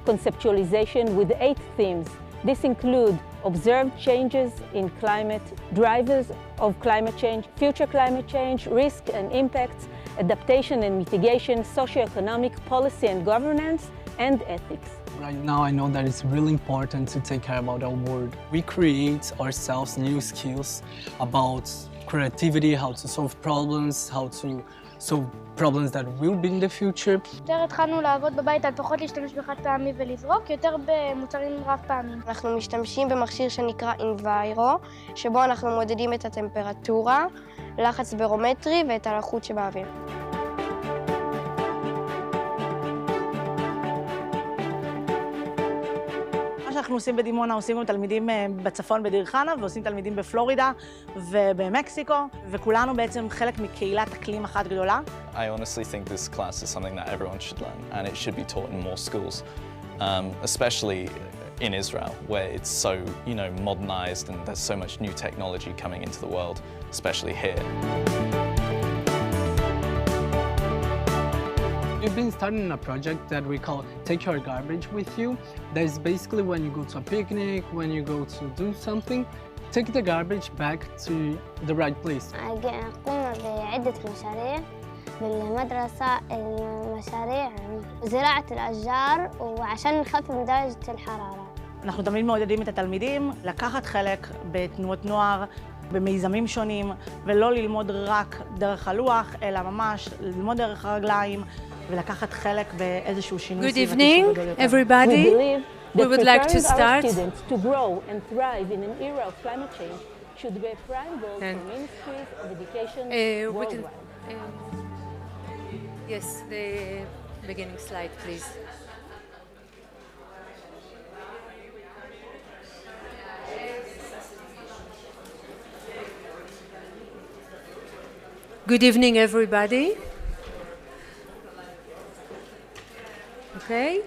conceptualization with 8 themes. This include observed changes in climate, drivers of climate change, future climate change, risk and impacts, adaptation and mitigation, socioeconomic policy and governance, and ethics. Right now I know that it's really important to take care about our world. We create ourselves new skills about creativity, how to solve problems, how to solve problems that will be in the future. יותר התחלנו לעבוד בבית על פחות להשתמש בחד פעמי ולזרוק, יותר במוצרים רב פעמים. אנחנו משתמשים במכשיר שנקרא Enviro, שבו אנחנו מודדים את הטמפרטורה, לחץ ברומטרי ואת הלחות שבאוויר. מה שאנחנו עושים בדימונה, עושים גם תלמידים בצפון בדיר חנה, ועושים תלמידים בפלורידה ובמקסיקו, וכולנו בעצם חלק מקהילת אקלים אחת גדולה. I honestly think this class is something that everyone should learn, and it should be taught in more schools, especially in Israel, where it's so, modernized and there's so much new technology coming into the world, especially here. We've been starting a project that we call Take Your Garbage With You. That is basically when you go to a picnic, when you go to do something, take the garbage back to the right place. قمنا بعدة مشاريع بالمدرسة، المشاريع زراعة الأشجار وعشان نخفف من درجة الحرارة. אנחנו תמיד מעודדים את התלמידים לקחת חלק בתנועות נוער, במיזמים שונים, ולא ללמוד רק דרך הלוח, אלא ממש ללמוד דרך הרגליים, ולקחת חלק באיזשהו שינוי סביבתי גדול יותר. Good evening, everybody. We would like to start. To grow and thrive in an era of climate change should be a prime goal for ministries of education worldwide. Yes, the beginning slide, please. Good evening, everybody. Okay.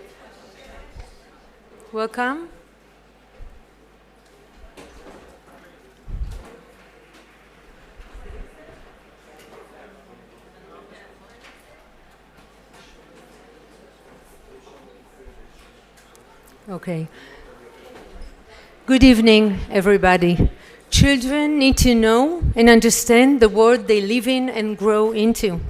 Welcome. Okay. Good evening, everybody. Children need to know and understand the world they live in and grow into.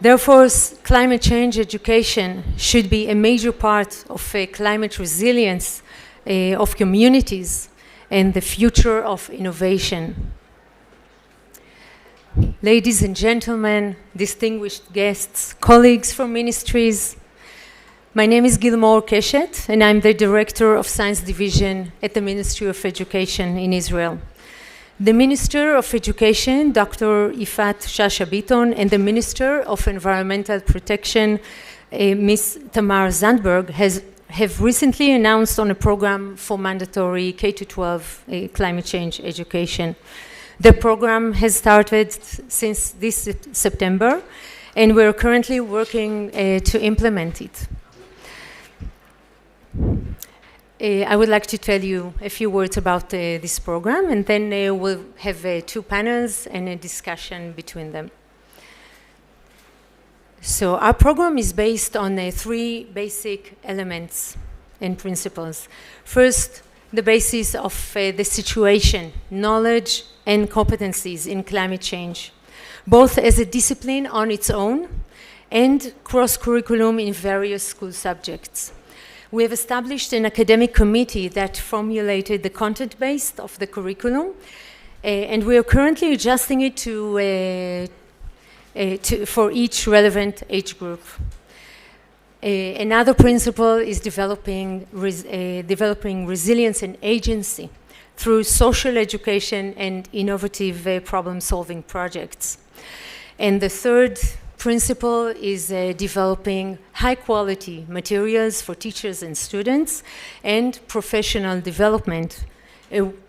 Therefore, climate change education should be a major part of climate resilience of communities and the future of innovation. Ladies and gentlemen, distinguished guests, colleagues from ministries, my name is Gilmore Keshet, and I'm the Director of Science Division at the Ministry of Education in Israel. The Minister of Education, Dr. Ifat Shasha Biton, and the Minister of Environmental Protection, Ms. Tamar Zandberg, have recently announced on a program for mandatory K-12 climate change education. The program has started since this September, and we're currently working to implement it. I would like to tell you a few words about this program, and then we'll have 2 panels and a discussion between them. So our program is based on 3 basic elements and principles. First, the basis of the situation, knowledge, and competencies in climate change, both as a discipline on its own and cross-curriculum in various school subjects. We have established an academic committee that formulated the content base of the curriculum, and we are currently adjusting it for each relevant age group. Another principle is developing resilience and agency through social education and innovative problem-solving projects. And the third principle is developing high-quality materials for teachers and students and professional development,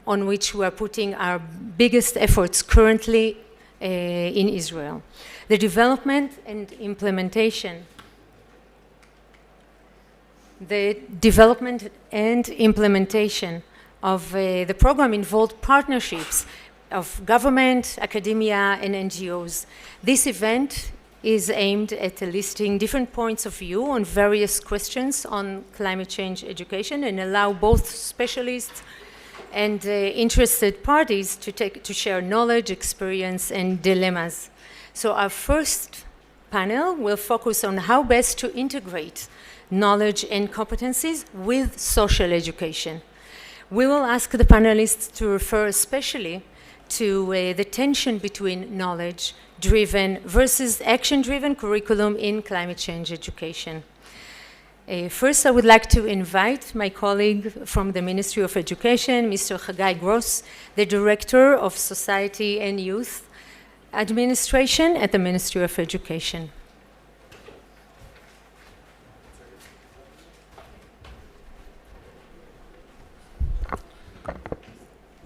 on which we are putting our biggest efforts currently in Israel. The development and implementation of the program involved partnerships of government, academia, and NGOs. This event is aimed at listing different points of view on various questions on climate change education and allow both specialists and interested parties to share knowledge, experience, and dilemmas. So our first panel will focus on how best to integrate knowledge and competencies with social education. We will ask the panelists to refer especially to the tension between knowledge-driven versus action-driven curriculum in climate change education. First, I would like to invite my colleague from the Ministry of Education, Mr. Hagai Gross, the Director of Society and Youth Administration at the Ministry of Education.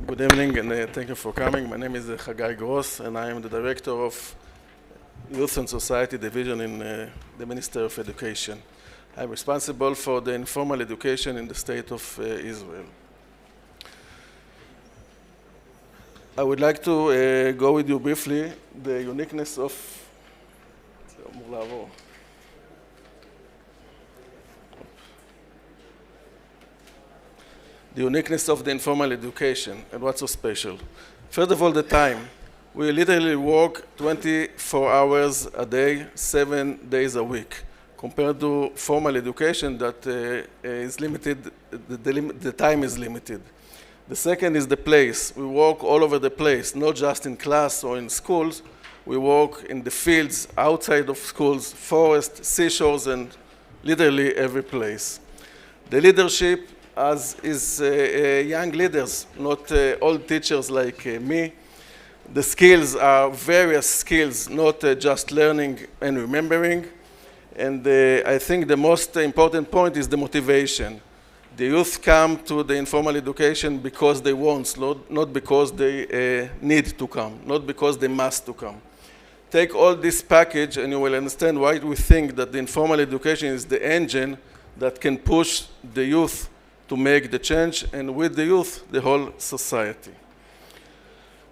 Good evening, and thank you for coming. My name is Hagai Gross, and I am the Director of Youth and Society Division in the Ministry of Education. I'm responsible for the informal education in the state of Israel. I would like to go with you briefly the uniqueness of the informal education and what's so special. First of all, the time. We literally work 24 hours a day, 7 days a week, compared to formal education that is limited, the time is limited. The second is the place. We work all over the place, not just in class or in schools. We work in the fields, outside of schools, forests, seashores, and literally every place. The leadership is young leaders, not old teachers like me. The skills are various skills, not just learning and remembering. And I think the most important point is the motivation. The youth come to the informal education because they want, not because they need to come, not because they must to come. Take all this package and you will understand why we think that the informal education is the engine that can push the youth to make the change, and with the youth, the whole society.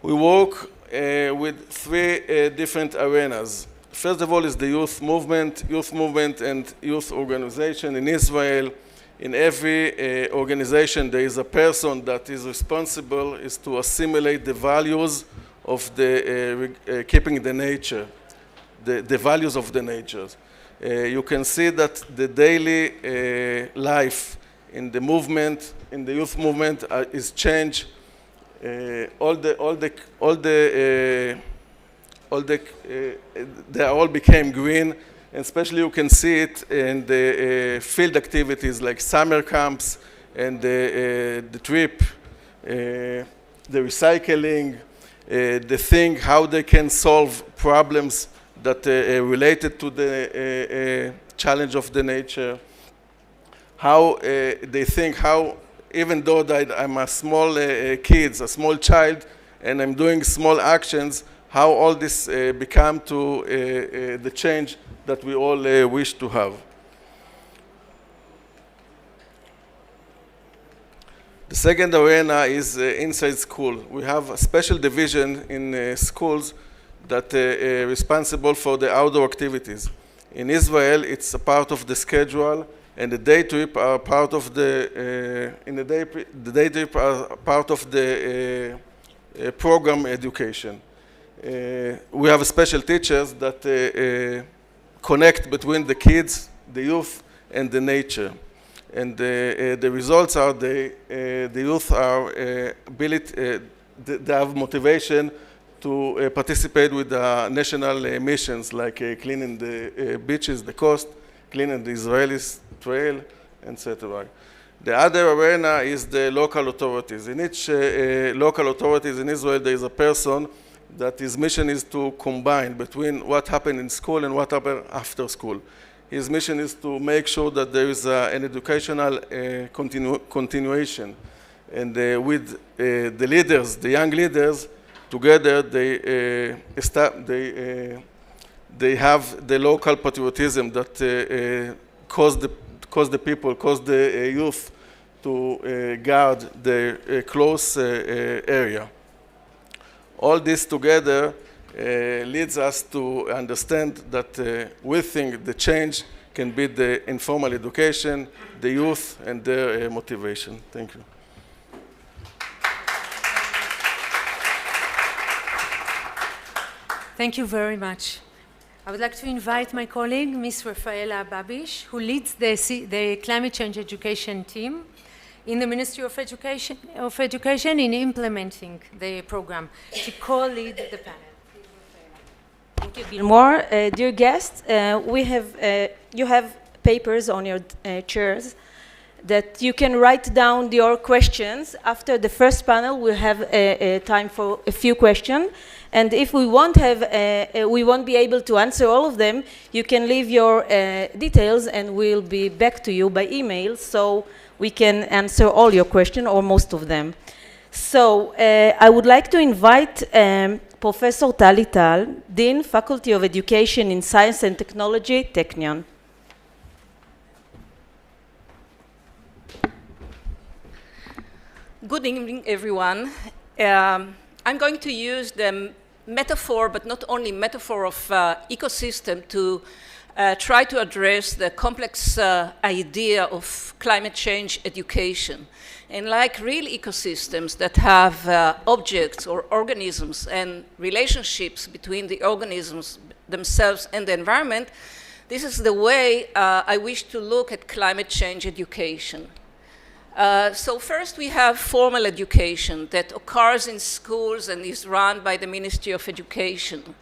We work with three different arenas. First of all is the youth movement and youth organization in Israel. In every organization, there is a person that is responsible is to assimilate the values of the keeping the nature, the values of the nature. You can see that the daily life in the movement, in the youth movement, is changed. They all became green, and especially you can see it in the field activities like summer camps and the trip, the recycling, the thing how they can solve problems that are related to the challenge of the nature, how they think how, even though I'm a small kid, a small child, and I'm doing small actions, how all this become to the change that we all wish to have. The second arena is inside school. We have a special division in schools that are responsible for the outdoor activities. In Israel, it's a part of the schedule, and the day trip are part of the day trip are part of the program education. We have special teachers that connect between the kids, the youth, and the nature. And the results are the youth are they have motivation to participate with national missions like cleaning the beaches, the coast, cleaning the Israeli trail, etc. The other arena is the local authorities. In each local authorities in Israel, there is a person that his mission is to combine between what happened in school and what happened after school. His mission is to make sure that there is an educational continuation. And with the leaders, the young leaders, together they have the local patriotism that cause the people, cause the youth to guard the close area. All this together leads us to understand that we think the change can be the informal education, the youth, and their motivation. Thank you. Thank you very much. I would like to invite my colleague, Ms. Rafaela Babish, who leads the climate change education team in the Ministry of Education in implementing the program. She co-lead the panel. Thank you, Gilmore. Dear guests, you have papers on your chairs that you can write down your questions. After the first panel, we'll have time for a few questions. And if we won't be able to answer all of them, you can leave your details and we'll be back to you by email so we can answer all your questions or most of them. So I would like to invite Professor Tali Tal, Dean, Faculty of Education in Science and Technology, Technion. Good evening, everyone. I'm going to use the metaphor, but not only metaphor of ecosystem to try to address the complex idea of climate change education. And like real ecosystems that have objects or organisms and relationships between the organisms themselves and the environment, this is the way I wish to look at climate change education. So first we have formal education that occurs in schools and is run by the Ministry of Education.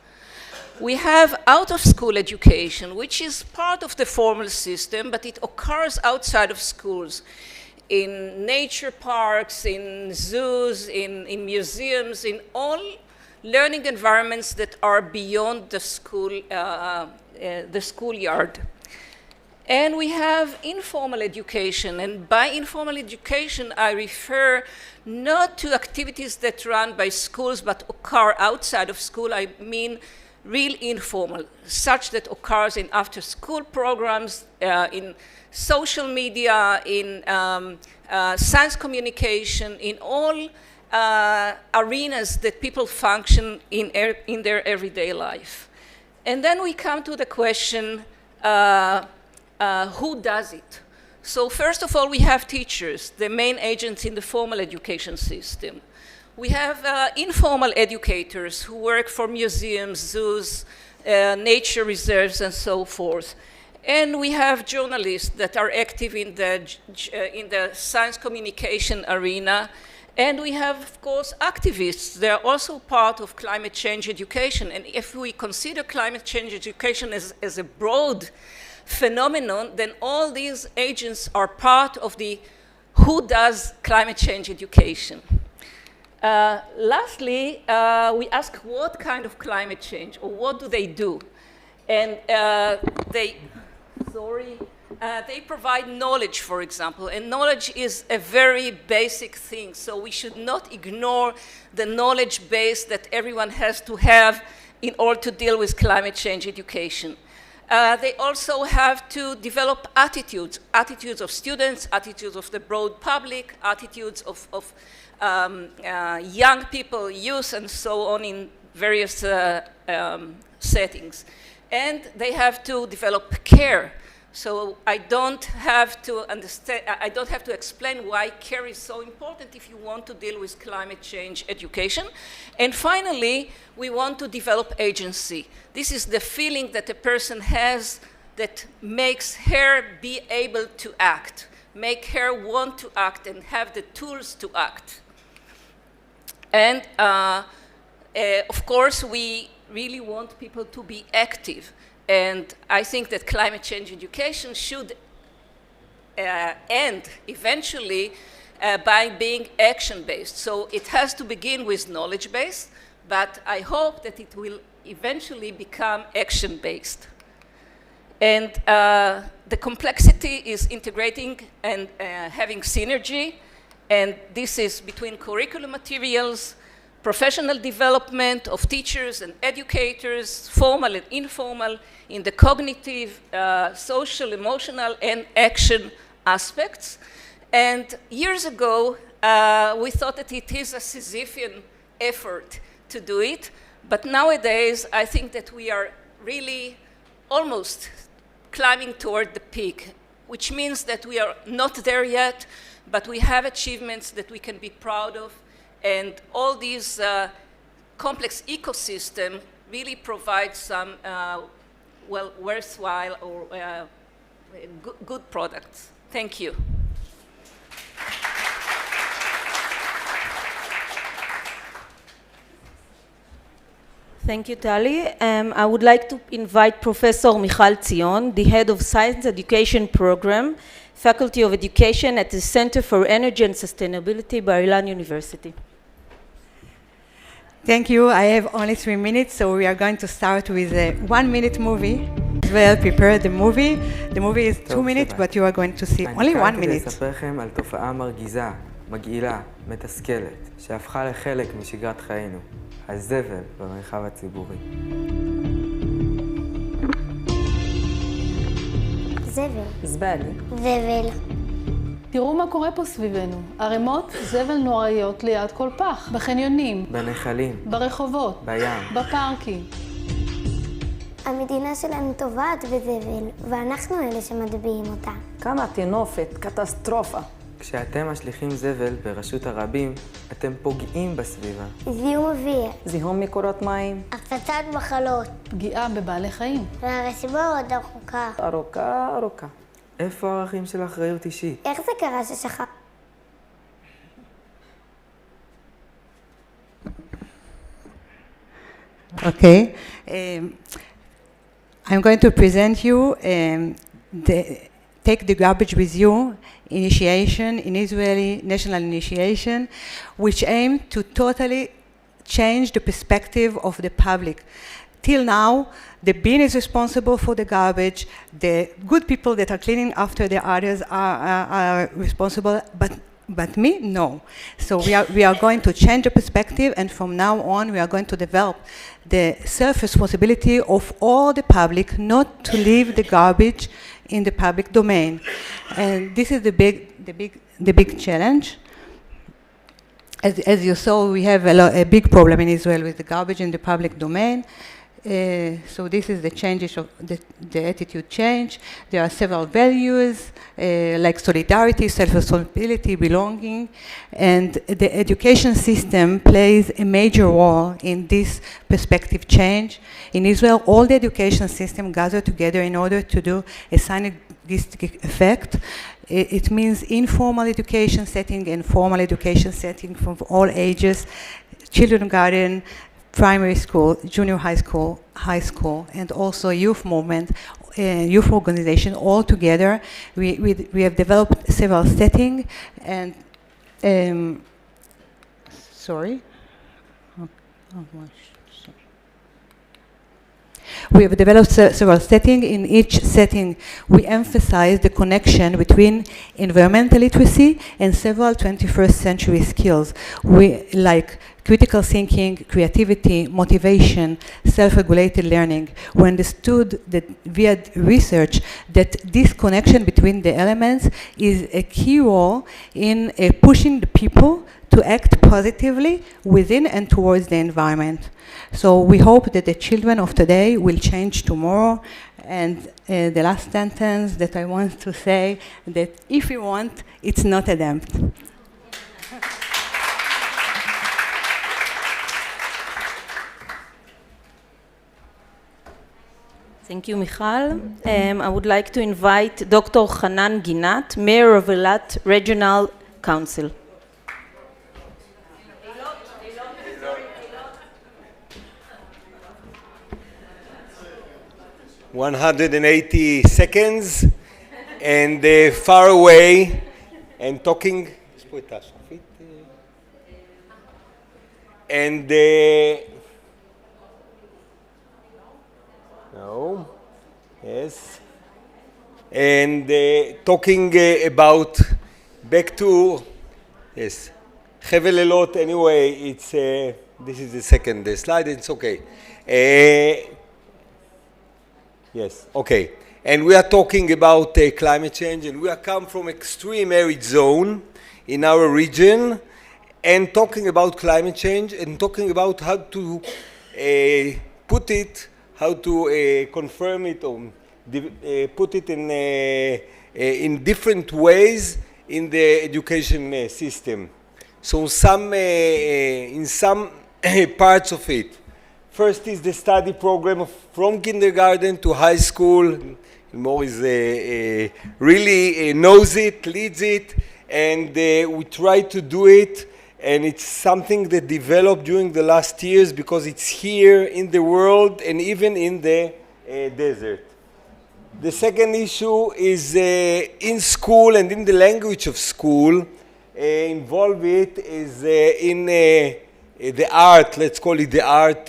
We have out-of-school education, which is part of the formal system, but it occurs outside of schools, in nature parks, in zoos, in museums, in all learning environments that are beyond the schoolyard. And we have informal education, and by informal education I refer not to activities that run by schools but occur outside of school. I mean real informal, such that occurs in after-school programs, in social media, in science communication, in all arenas that people function in their everyday life. And then we come to the question, who does it? So first of all, we have teachers, the main agents in the formal education system. We have informal educators who work for museums, zoos, nature reserves, and so forth. And we have journalists that are active in the science communication arena. And we have, of course, activists. They are also part of climate change education. And if we consider climate change education as a broad phenomenon, then all these agents are part of the who does climate change education. Lastly, we ask what kind of climate change, or what do they do? And they provide knowledge, for example, and knowledge is a very basic thing, so we should not ignore the knowledge base that everyone has to have in order to deal with climate change education. They also have to develop attitudes of students, attitudes of the broad public, attitudes of young people, youth, and so on in various settings. And they have to develop care. So I don't have to explain why care is so important if you want to deal with climate change education. And finally, we want to develop agency. This is the feeling that a person has that makes her be able to act, make her want to act and have the tools to act. And of course, we really want people to be active. And I think that climate change education should end eventually by being action-based. So it has to begin with knowledge-based, but I hope that it will eventually become action-based. And the complexity is integrating and having synergy, and this is between curriculum materials, professional development of teachers and educators, formal and informal, in the cognitive, social, emotional, and action aspects. And years ago, we thought that it is a Sisyphean effort to do it, But nowadays, I think that we are really almost climbing toward the peak, which means that we are not there yet, but we have achievements that we can be proud of, and all these complex ecosystem really provide some worthwhile or good products. Thank you. Thank you, Tali. I would like to invite Professor Michal Zion, the head of Science Education Program, Faculty of Education at the Center for Energy and Sustainability, Bar-Ilan University. Thank you. I have only 3 minutes, so we are going to start with a 1-minute movie. Well prepared the movie. The movie is 2 minutes, but you are going to see only 1 minute. אני כאן כדי לספר לכם על תופעה מרגיזה, מגעילה, מתסכלת, שהפכה לחלק משגרת חיינו. הזבל במרחב הציבורי. זבל. זבל. זבל. תראו מה קורה פה סביבנו. ערימות זבל נוראיות ליד כל פח. בחניונים. בנחלים. ברחובות. בים. בפארקים. המדינה שלנו טובעת בזבל, ואנחנו אלה שמטביעים אותה. כמה טינופת, קטסטרופה. כשאתם משליכים זבל ברשות הרבים, אתם פוגעים בסביבה. זיהום אוויר. זיהום מקורות מים. הפצצת מחלות. פגיעה בבעלי חיים. והרשימה עוד ארוכה. ארוכה, ארוכה. איפה הערכים של אחריות אישית? איך זה קרה ששכח? Okay. I'm going to present you Take the Garbage With You initiation, in Israeli national initiation, which aim to totally change the perspective of the public. Till now, the bin is responsible for the garbage, the good people that are cleaning after the others are responsible, but me, no. So we are going to change the perspective, and from now on we are going to develop the self-responsibility of all the public not to leave the garbage in the public domain. And this is the big challenge. As you saw, we have a big problem in Israel with the garbage in the public domain. So this is the changes of the attitude change. There are several values like solidarity, self-responsibility, belonging, and the education system plays a major role in this perspective change. In Israel, all the education system gather together in order to do a synergistic effect. It means informal education setting and formal education setting from all ages, kindergarten, primary school, junior high school, and also youth movement, youth organization, all together. We have developed several settings, and we have developed several settings. In each setting, we emphasize the connection between environmental literacy and several 21st century skills. We like critical thinking, creativity, motivation, self-regulated learning. We understood that via research that this connection between the elements is a key role in pushing the people to act positively within and towards the environment. So we hope that the children of today will change tomorrow. And the last sentence that I want to say, that if you want, it's not a damp. Thank you, Michal. I would like to invite Dr. Hanan Ginat, Mayor of Eilat Regional Council. 180 seconds, and far away, and talking. And no, yes, and talking about back to yes, Hevel Elot. Anyway, it's this is the second slide. It's okay. Yes, okay. And we are talking about climate change, and we are come from extreme arid zone in our region, and talking about climate change, and talking about how to put it, how to confirm it, or put it in different ways in the education system. So in some parts of it. First is the study program from kindergarten to high school. Morris really knows it, leads it, and we try to do it, and it's something that developed during the last years because it's here in the world and even in the desert. The second issue is in school and in the language of school. Involve it is in the art, let's call it the art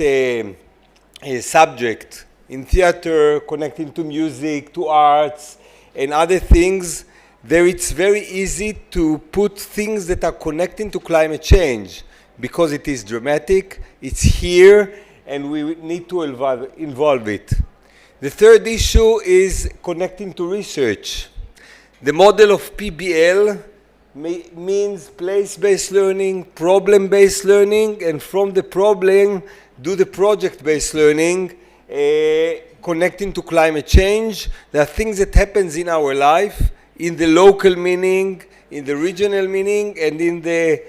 subject. In theater, connecting to music, to arts, and other things, there it's very easy to put things that are connecting to climate change because it is dramatic, it's here, and we need to involve it. The third issue is connecting to research. The model of PBL means place-based learning, problem-based learning, and from the problem, do the project-based learning, connecting to climate change. There are things that happens in our life, in the local meaning, in the regional meaning, and in the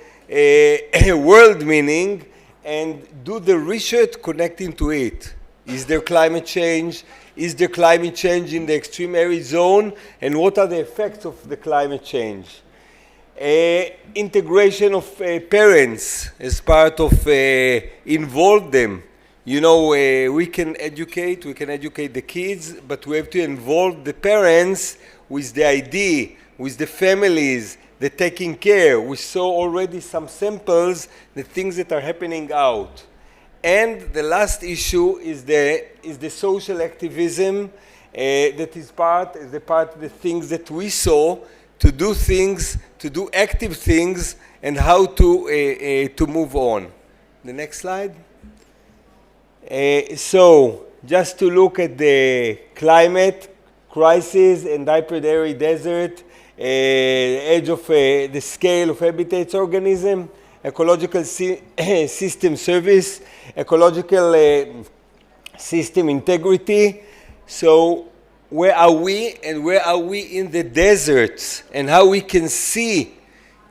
world meaning, and do the research connecting to it. Is there climate change? Is there climate change in the extreme arid zone? And what are the effects of the climate change? Integration of parents as part of involve them. You know, we can educate the kids, but we have to involve the parents with the idea, with the families, the taking care. We saw already some samples, the things that are happening out. And the last issue is the social activism that is the things that we saw, to do things, to do active things, and how to move on. The next slide. So just to look at the climate crisis and hyper-arid desert, edge of the scale of habitats organism, ecological system service, ecological system integrity. So where are we, and where are we in the deserts, and how we can see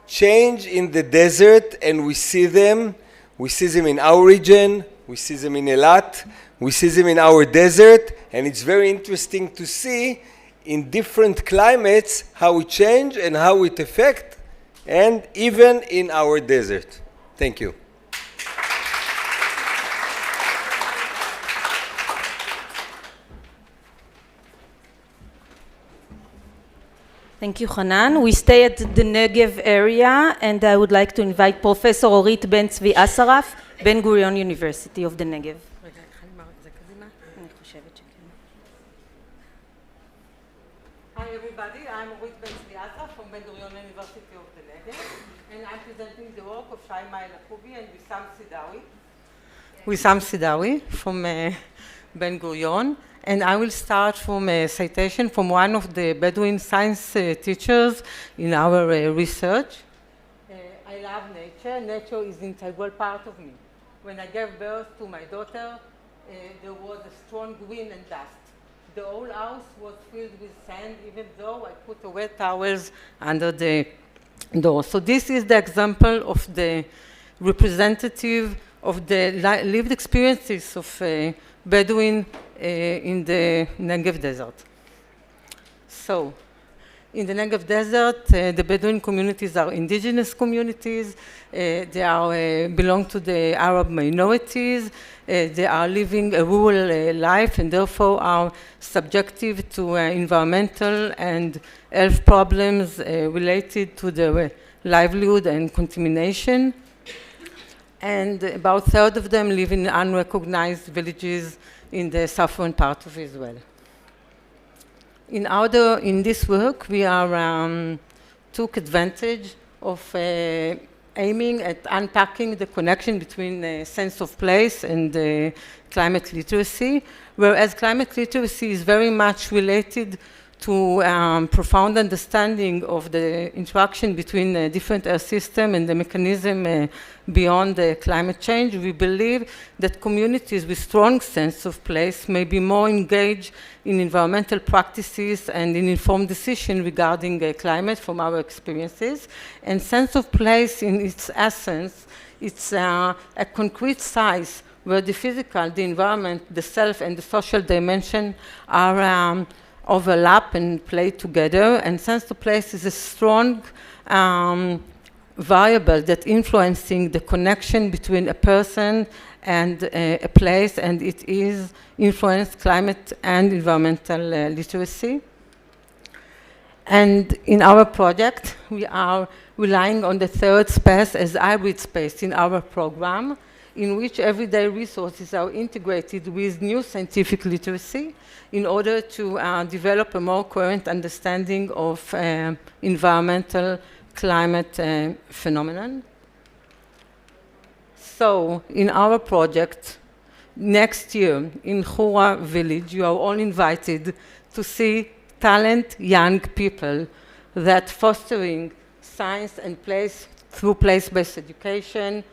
change in the desert, and we see them in our region, we see them in Eilat, we see them in our desert, and it's very interesting to see in different climates how it change and how it affect, and even in our desert. Thank you. Thank you, Hanan. We stay at the Negev area, and I would like to invite Professor Orit Ben-Tzvi Asaraf, Ben-Gurion University of the Negev. Hi everybody, I'm Orit Ben-Tzvi Asaraf from Ben-Gurion University of the Negev, and I'm presenting the work of Shaima El-Akubi and Wissam Sidawi from Ben-Gurion. And I will start from a citation from one of the Bedouin science teachers in our research. I love nature. Nature is an integral part of me. When I gave birth to my daughter, there was a strong wind and dust. The whole house was filled with sand, even though I put the wet towels under the door. So this is the example of the representative of the lived experiences of Bedouin in the Negev desert. So, in the Negev desert, the Bedouin communities are indigenous communities. They belong to the Arab minorities. They are living a rural life and therefore are subjective to environmental and health problems related to their livelihood and contamination. And about a third of them live in unrecognized villages in the southern part of Israel. In this work, we took advantage of aiming at unpacking the connection between sense of place and climate literacy, whereas climate literacy is very much related to profound understanding of the interaction between different Earth systems and the mechanism beyond climate change. We believe that communities with strong sense of place may be more engaged in environmental practices and in informed decision regarding climate from our experiences. And sense of place in its essence, it's a concrete size where the physical, the environment, the self, and the social dimension are overlap and play together, and sense of place is a strong variable that influencing the connection between a person and a place, and it is influenced climate and environmental literacy. And in our project, we are relying on the third space as hybrid space in our program, in which everyday resources are integrated with new scientific literacy in order to develop a more coherent understanding of environmental climate phenomenon. So, in our project, next year in Hura village, you are all invited to see talented young people that fostering science and place through place-based education,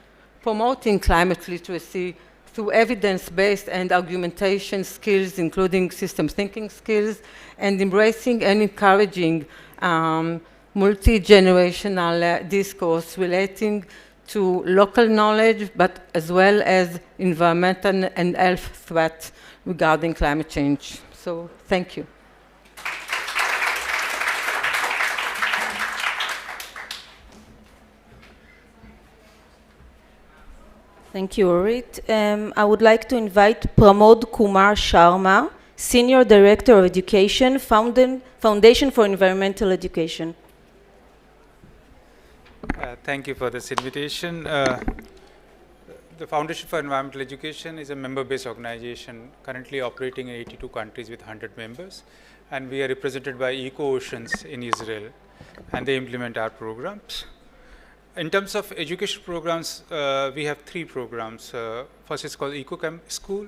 promoting climate literacy through evidence-based and argumentation skills, including system thinking skills, and embracing and encouraging multi-generational discourse relating to local knowledge, but as well as environmental and health threats regarding climate change. So, thank you. Thank you, Orit. I would like to invite Pramod Kumar Sharma, Senior Director of Education, Foundation for Environmental Education. Thank you for this invitation. The Foundation for Environmental Education is a member-based organization currently operating in 82 countries with 100 members, and we are represented by EcoOceans in Israel, and they implement our programs. In terms of education programs, we have 3 programs. First is called School.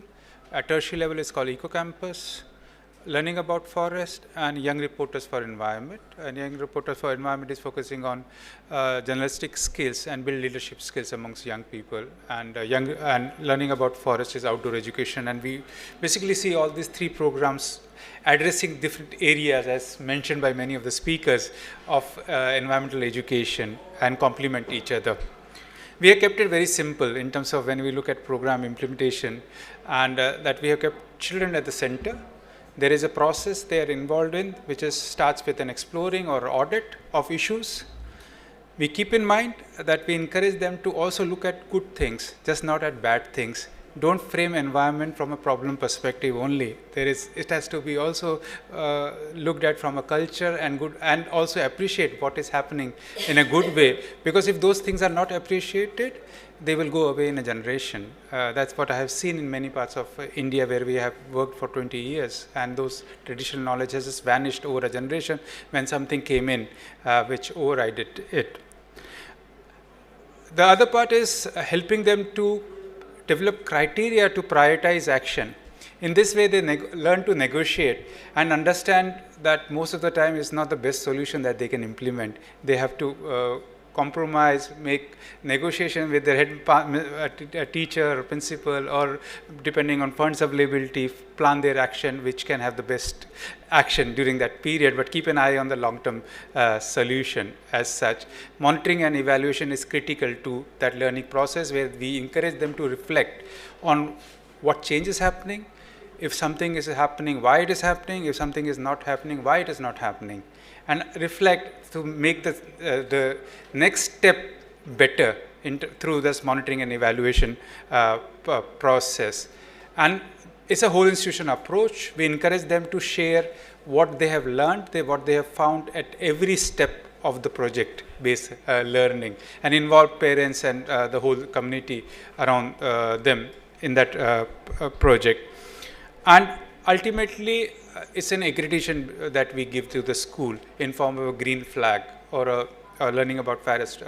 At tertiary level, it's called EcoCampus, Learning About Forest, and Young Reporters for Environment. And Young Reporters for Environment is focusing on journalistic skills and build leadership skills amongst young people. And Learning About Forest is outdoor education. And we basically see all these 3 programs addressing different areas, as mentioned by many of the speakers, of environmental education and complement each other. We have kept it very simple in terms of when we look at program implementation, and that we have kept children at the center. There is a process they are involved in, which starts with an exploring or audit of issues. We keep in mind that we encourage them to also look at good things, just not at bad things. Don't frame environment from a problem perspective only. It has to be also looked at from a culture and also appreciate what is happening in a good way. Because if those things are not appreciated, they will go away in a generation. That's what I have seen in many parts of India where we have worked for 20 years, and those traditional knowledge has just vanished over a generation when something came in which overrided it. The other part is helping them to develop criteria to prioritize action. In this way, they learn to negotiate and understand that most of the time is not the best solution that they can implement. They have to compromise, make negotiation with their head teacher or principal, or depending on funds availability, plan their action which can have the best action during that period, but keep an eye on the long-term solution as such. Monitoring and evaluation is critical to that learning process, where we encourage them to reflect on what change is happening, if something is happening, why it is happening, if something is not happening, why it is not happening, and reflect to make the next step better through this monitoring and evaluation process. And it's a whole institution approach. We encourage them to share what they have learned, what they have found at every step of the project-based learning, and involve parents and the whole community around them in that project. And ultimately, it's an accreditation that we give to the school in form of a green flag or a learning about Forest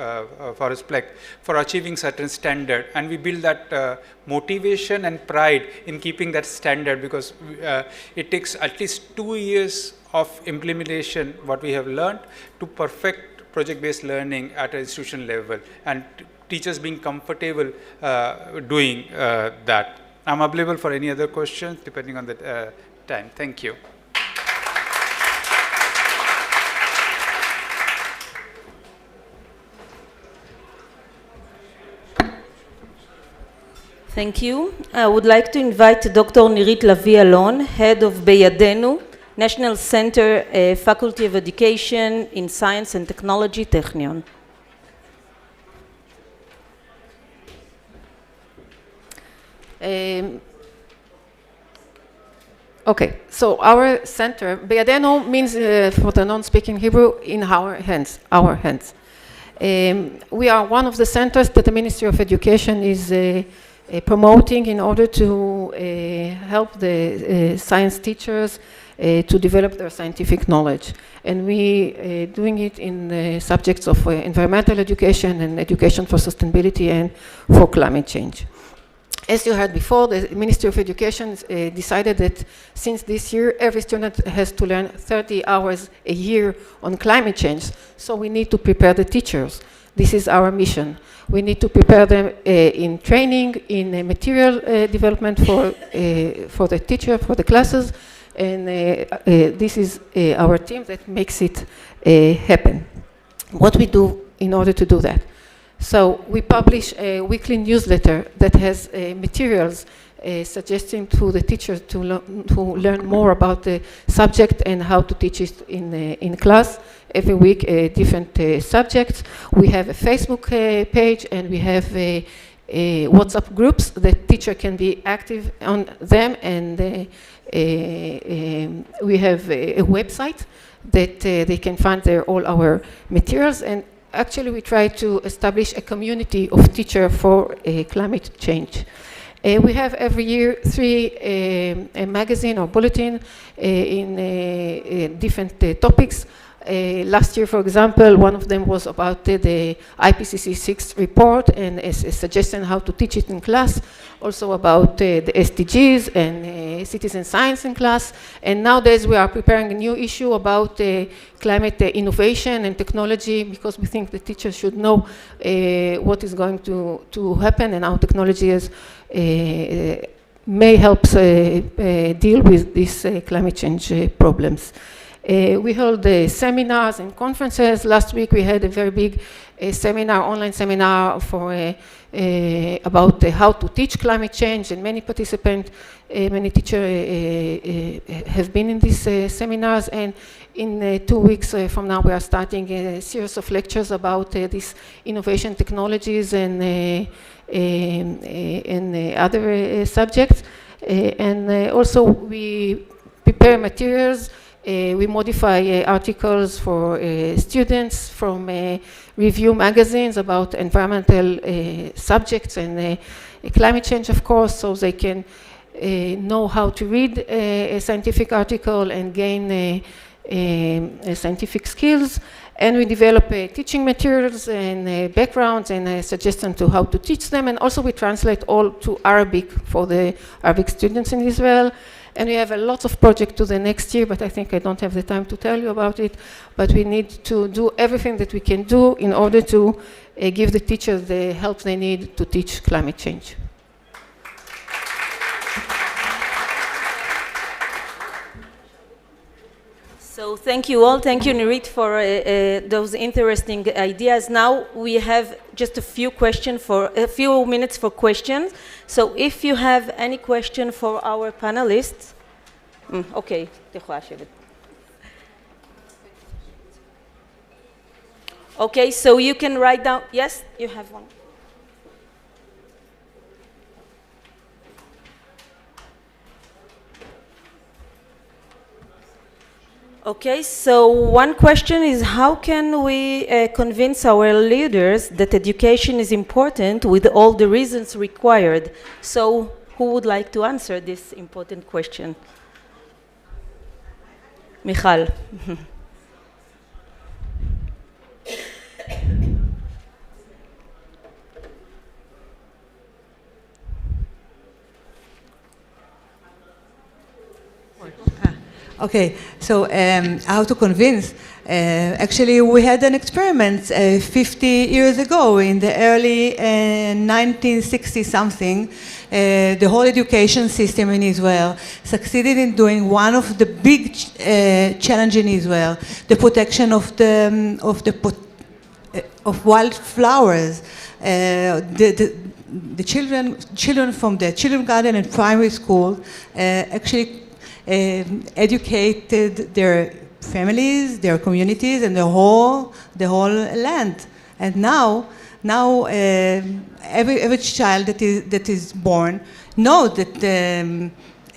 Plec for achieving certain standard, and we build that motivation and pride in keeping that standard, because it takes at least 2 years of implementation what we have learned to perfect project-based learning at an institution level, and teachers being comfortable doing that. I'm available for any other questions depending on the time. Thank you. Thank you. I would like to invite Dr. Nirit Lavi-Alon, head of Beyadenu, National Center, Faculty of Education in Science and Technology, Technion. Okay, so our center, Beyadenu means, for the non-speaking Hebrew, in our hands, our hands. We are one of the centers that the Ministry of Education is promoting in order to help the science teachers to develop their scientific knowledge. And we doing it in the subjects of environmental education and education for sustainability and for climate change. As you heard before, the Ministry of Education decided that since this year, every student has to learn 30 hours a year on climate change. So we need to prepare the teachers. This is our mission. We need to prepare them in training, in material development for the teacher, for the classes, and this is our team that makes it happen. What we do in order to do that? So we publish a weekly newsletter that has materials suggesting to the teachers to learn more about the subject and how to teach it in class. Every week, different subjects. We have a Facebook page, and we have WhatsApp groups that teacher can be active on them, and we have a website that they can find there all our materials. And actually, we try to establish a community of teachers for climate change. We have every year 3 magazine or bulletin in different topics. Last year, for example, one of them was about the IPCC 6 report and a suggestion how to teach it in class, also about the SDGs and citizen science in class. And nowadays we are preparing a new issue about climate innovation and technology, because we think the teachers should know what is going to happen and how technology is, may help deal with these climate change problems. We hold seminars and conferences. Last week we had a very big seminar, online seminar for about how to teach climate change, and many participants, many teachers have been in these seminars. And in 2 weeks from now we are starting a series of lectures about these innovation technologies and other subjects. And also we prepare materials. We modify articles for students from review magazines about environmental subjects and climate change, of course, so they can know how to read a scientific article and gain scientific skills. And we develop teaching materials and backgrounds and suggestions to how to teach them. And also we translate all to Arabic for the Arabic students in Israel. And we have a lot of projects to the next year, but I think I don't have the time to tell you about it. But we need to do everything that we can do in order to give the teachers the help they need to teach climate change. So thank you all. Thank you, Nirit, for those interesting ideas. Now we have just a few minutes for questions. So if you have any question for our panelists, okay, okay, so you can write down. Yes, you have one. Okay, so one question is, how can we convince our leaders that education is important with all the reasons required? So who would like to answer this important question? Michal. Okay, so how to convince? Actually, we had an experiment 50 years ago in the early 1960-something. The whole education system in Israel succeeded in doing one of the big challenges in Israel, the protection of wildflowers. The children from the kindergarten and primary school actually educated their families, their communities, and the whole land. And now every child that is born knows that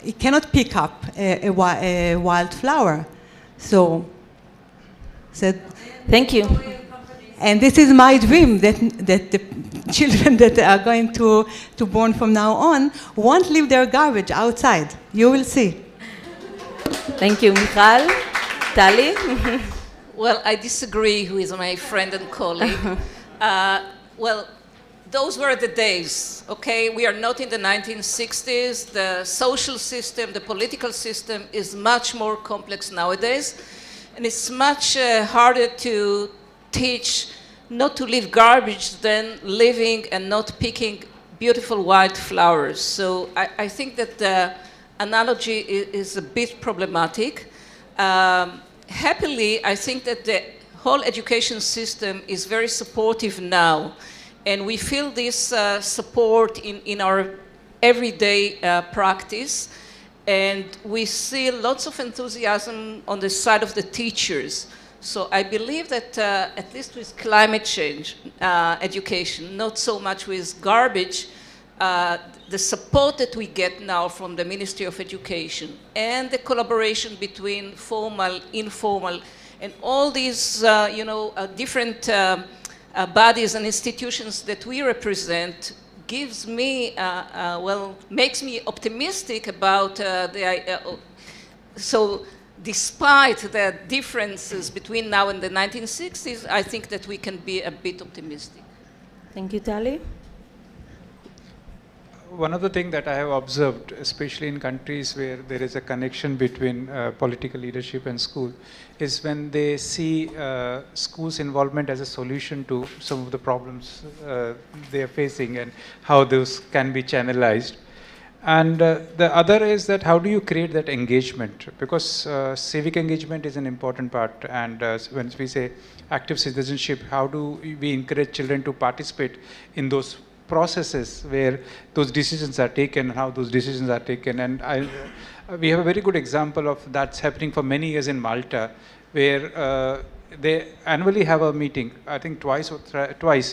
he cannot pick up a wildflower. So, thank you. And this is my dream, that the children that are going to born from now on won't leave their garbage outside. You will see. Thank you, Michal. Tali? Well, I disagree with my friend and colleague. Well, those were the days, okay? We are not in the 1960s. The social system, the political system is much more complex nowadays. And it's much harder to teach not to leave garbage than living and not picking beautiful white flowers. So I think that the analogy is a bit problematic. Happily, I think that the whole education system is very supportive now, and we feel this support in our everyday practice, and we see lots of enthusiasm on the side of the teachers. So I believe that at least with climate change education, not so much with garbage, the support that we get now from the Ministry of Education and the collaboration between formal, informal, and all these different bodies and institutions that we represent gives me, makes me optimistic about so despite the differences between now and the 1960s, I think that we can be a bit optimistic. Thank you, Tali. One of the things that I have observed, especially in countries where there is a connection between political leadership and school, is when they see schools' involvement as a solution to some of the problems they are facing and how those can be channelized. And the other is that how do you create that engagement? Because civic engagement is an important part, and when we say active citizenship, how do we encourage children to participate in those processes where those decisions are taken, how those decisions are taken? And we have a very good example of that's happening for many years in Malta, where they annually have a meeting, I think twice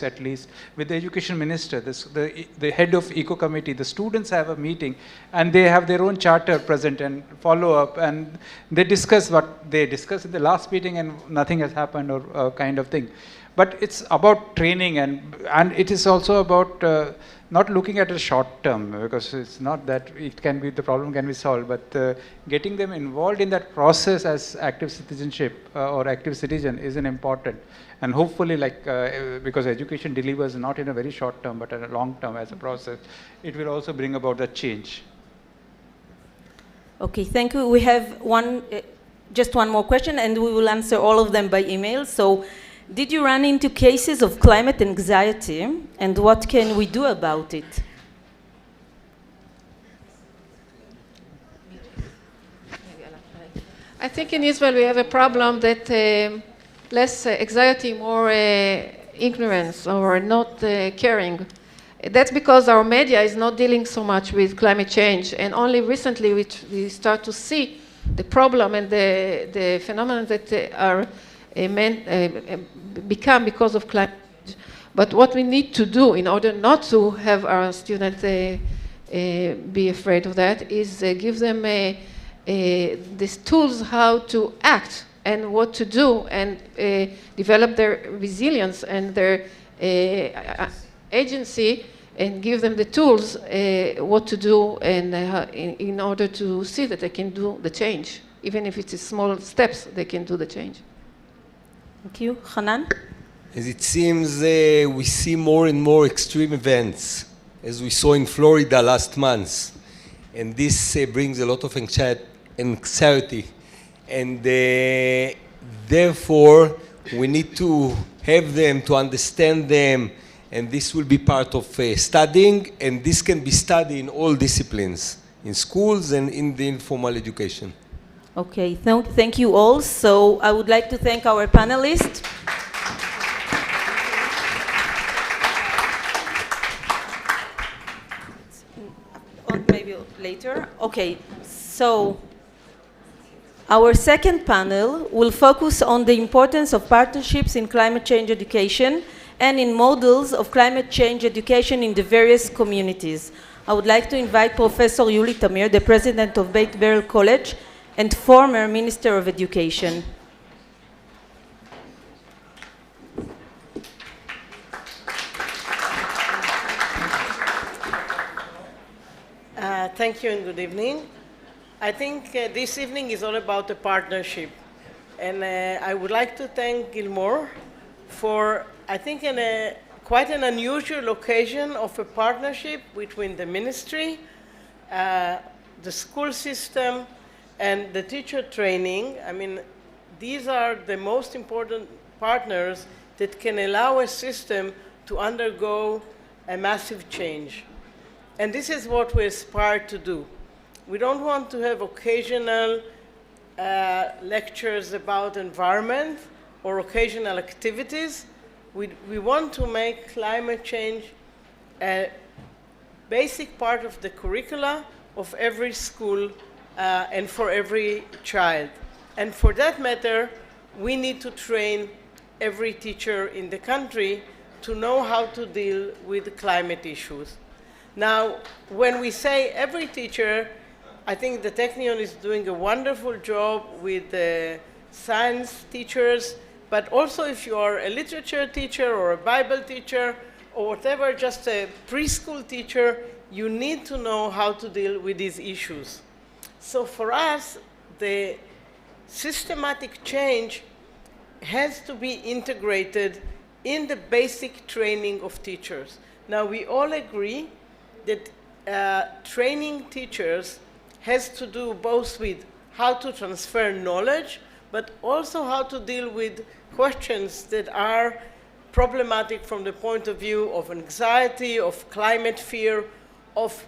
at least, with the education minister, the head of Eco Committee. The students have a meeting and they have their own charter present and follow up, and they discuss what they discussed in the last meeting and nothing has happened, or kind of thing. But it's about training, and it is also about not looking at a short term, because it's not that it can be, the problem can be solved, but getting them involved in that process as active citizenship or active citizen is an important. And hopefully, because education delivers not in a very short term, but in a long term as a process, it will also bring about that change. Okay, thank you. We have just one more question, and we will answer all of them by email. So, did you run into cases of climate anxiety, and what can we do about it? I think in Israel we have a problem that less anxiety, more ignorance or not caring. That's because our media is not dealing so much with climate change, and only recently we start to see the problem and the phenomena that are become because of climate change. But what we need to do in order not to have our students be afraid of that is give them these tools how to act and what to do, and develop their resilience and their agency, and give them the tools what to do, and in order to see that they can do the change. Even if it's small steps, they can do the change. Thank you. Hanan? As it seems, we see more and more extreme events, as we saw in Florida last month. And this brings a lot of anxiety and therefore we need to have them, to understand them, and this will be part of studying, and this can be studied in all disciplines, in schools and in the informal education. Okay, thank you all. So I would like to thank our panelists. Maybe later. Okay, so our second panel will focus on the importance of partnerships in climate change education and in models of climate change education in the various communities. I would like to invite Professor Yuli Tamir, the president of Beit Berel College and former Minister of Education. Thank you and good evening. I think this evening is all about a partnership. And I would like to thank Gilmore for, I think, quite an unusual occasion of a partnership between the ministry, the school system, and the teacher training. I mean, these are the most important partners that can allow a system to undergo a massive change. And this is what we aspire to do. We don't want to have occasional lectures about environment or occasional activities. We want to make climate change a basic part of the curricula of every school and for every child. And for that matter, we need to train every teacher in the country to know how to deal with climate issues. Now, when we say every teacher, I think the Technion is doing a wonderful job with science teachers, but also if you are a literature teacher or a Bible teacher or whatever, just a preschool teacher, you need to know how to deal with these issues. So for us, the systematic change has to be integrated in the basic training of teachers. Now, we all agree that training teachers has to do both with how to transfer knowledge, but also how to deal with questions that are problematic from the point of view of anxiety, of climate fear, of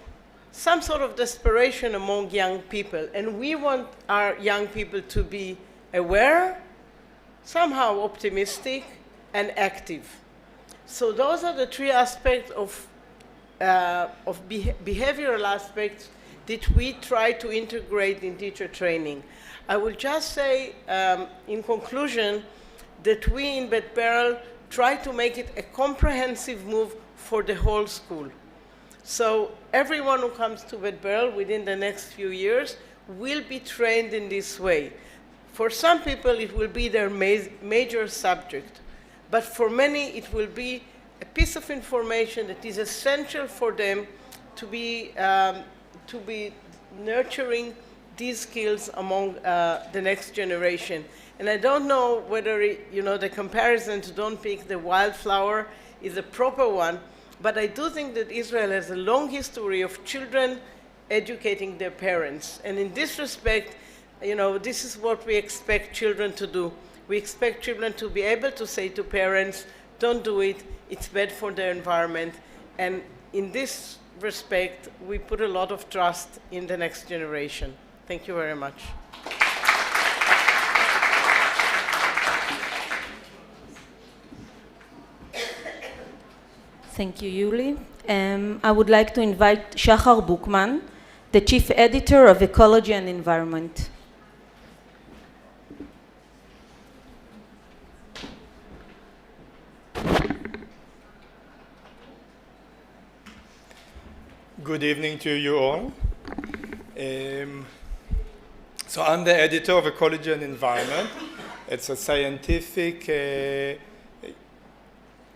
some sort of desperation among young people. And we want our young people to be aware, somehow optimistic, and active. So those are the three aspects of behavioral aspects that we try to integrate in teacher training. I will just say, in conclusion, that we in Beit Berel try to make it a comprehensive move for the whole school. So everyone who comes to Beit Berel within the next few years will be trained in this way. For some people, it will be their major subject, but for many, it will be a piece of information that is essential for them to be nurturing these skills among the next generation. And I don't know whether the comparison to Don't Pick the Wildflower is a proper one, but I do think that Israel has a long history of children educating their parents. And in this respect, this is what we expect children to do. We expect children to be able to say to parents, don't do it, it's bad for the environment. And in this respect, we put a lot of trust in the next generation. Thank you very much. Thank you, Yuli. I would like to invite Shachar Bookman, the Chief Editor of Ecology and Environment. Good evening to you all. So I'm the editor of Ecology and Environment. It's a scientific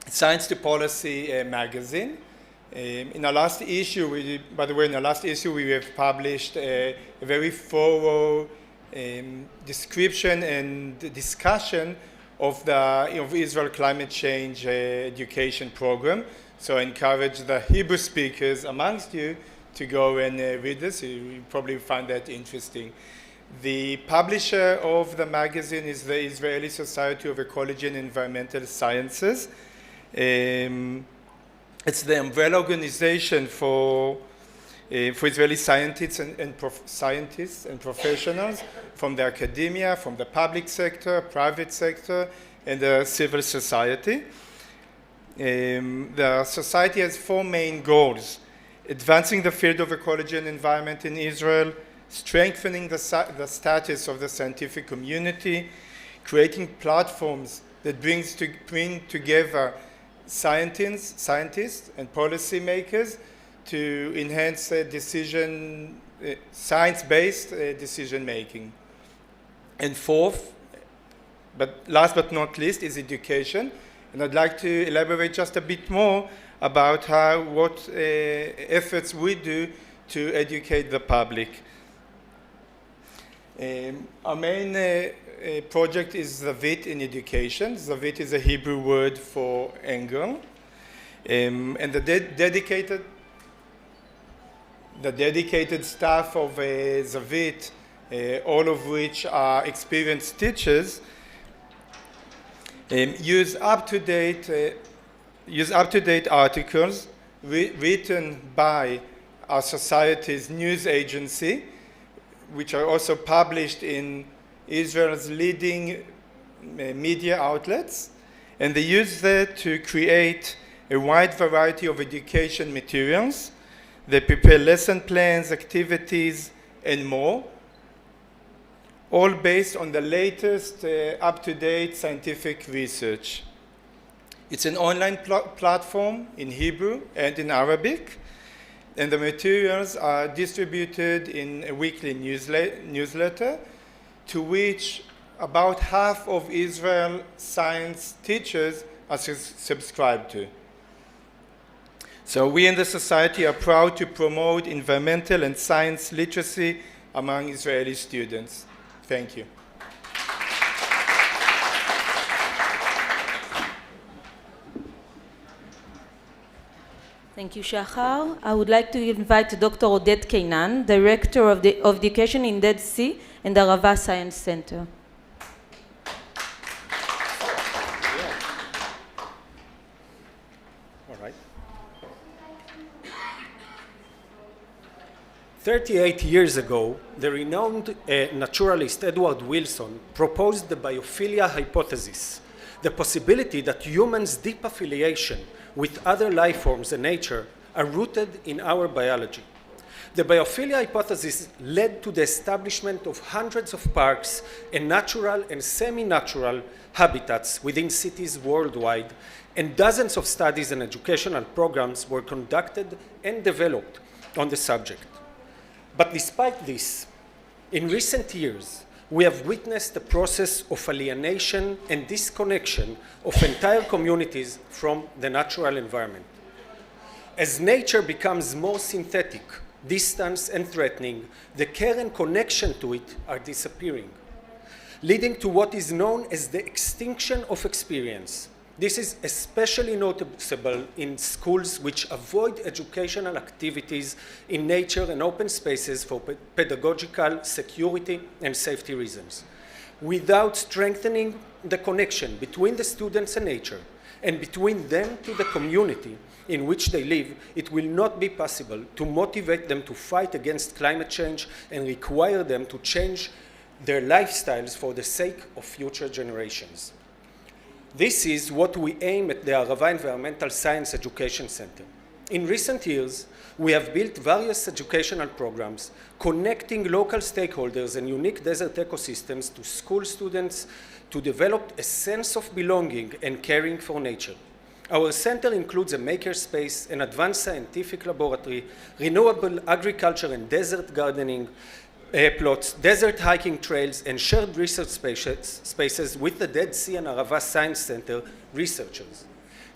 science to policy magazine. In our last issue, we have published a very thorough description and discussion of Israel climate change education program. So I encourage the Hebrew speakers amongst you to go and read this. You probably find that interesting. The publisher of the magazine is the Israeli Society of Ecology and Environmental Sciences. It's the umbrella organization for Israeli scientists and professionals from the academia, from the public sector, private sector, and the civil society. The society has four main goals: advancing the field of ecology and environment in Israel, strengthening the status of the scientific community, creating platforms that bring together scientists and policymakers to enhance science-based decision making. And fourth, but last but not least, is education. And I'd like to elaborate just a bit more about what efforts we do to educate the public. Our main project is Zavit in education. Zavit is a Hebrew word for anger. And the dedicated staff of Zavit, all of which are experienced teachers, use up-to-date articles written by our society's news agency, which are also published in Israel's leading media outlets, and they use that to create a wide variety of education materials. They prepare lesson plans, activities, and more, all based on the latest up-to-date scientific research. It's an online platform in Hebrew and in Arabic, and the materials are distributed in a weekly newsletter to which about half of Israel science teachers are subscribed to. So we in the society are proud to promote environmental and science literacy among Israeli students. Thank you. Thank you, Shachar. I would like to invite Dr. Oded Keinan, Director of Education in Dead Sea and the Arava Science Center. All right. 38 years ago, the renowned naturalist Edward Wilson proposed the biophilia hypothesis, the possibility that humans' deep affiliation with other life forms and nature are rooted in our biology. The biophilia hypothesis led to the establishment of hundreds of parks and natural and semi-natural habitats within cities worldwide, and dozens of studies and educational programs were conducted and developed on the subject. But despite this, in recent years, we have witnessed the process of alienation and disconnection of entire communities from the natural environment. As nature becomes more synthetic, distant, and threatening, the care and connection to it are disappearing, leading to what is known as the extinction of experience. This is especially noticeable in schools which avoid educational activities in nature and open spaces for pedagogical, security, and safety reasons. Without strengthening the connection between the students and nature, and between them to the community in which they live, it will not be possible to motivate them to fight against climate change and require them to change their lifestyles for the sake of future generations. This is what we aim at the Arava Environmental Science Education Center. In recent years, we have built various educational programs connecting local stakeholders and unique desert ecosystems to school students to develop a sense of belonging and caring for nature. Our center includes a makerspace, an advanced scientific laboratory, renewable agriculture and desert gardening plots, desert hiking trails, and shared research spaces with the Dead Sea and Arava Science Center researchers.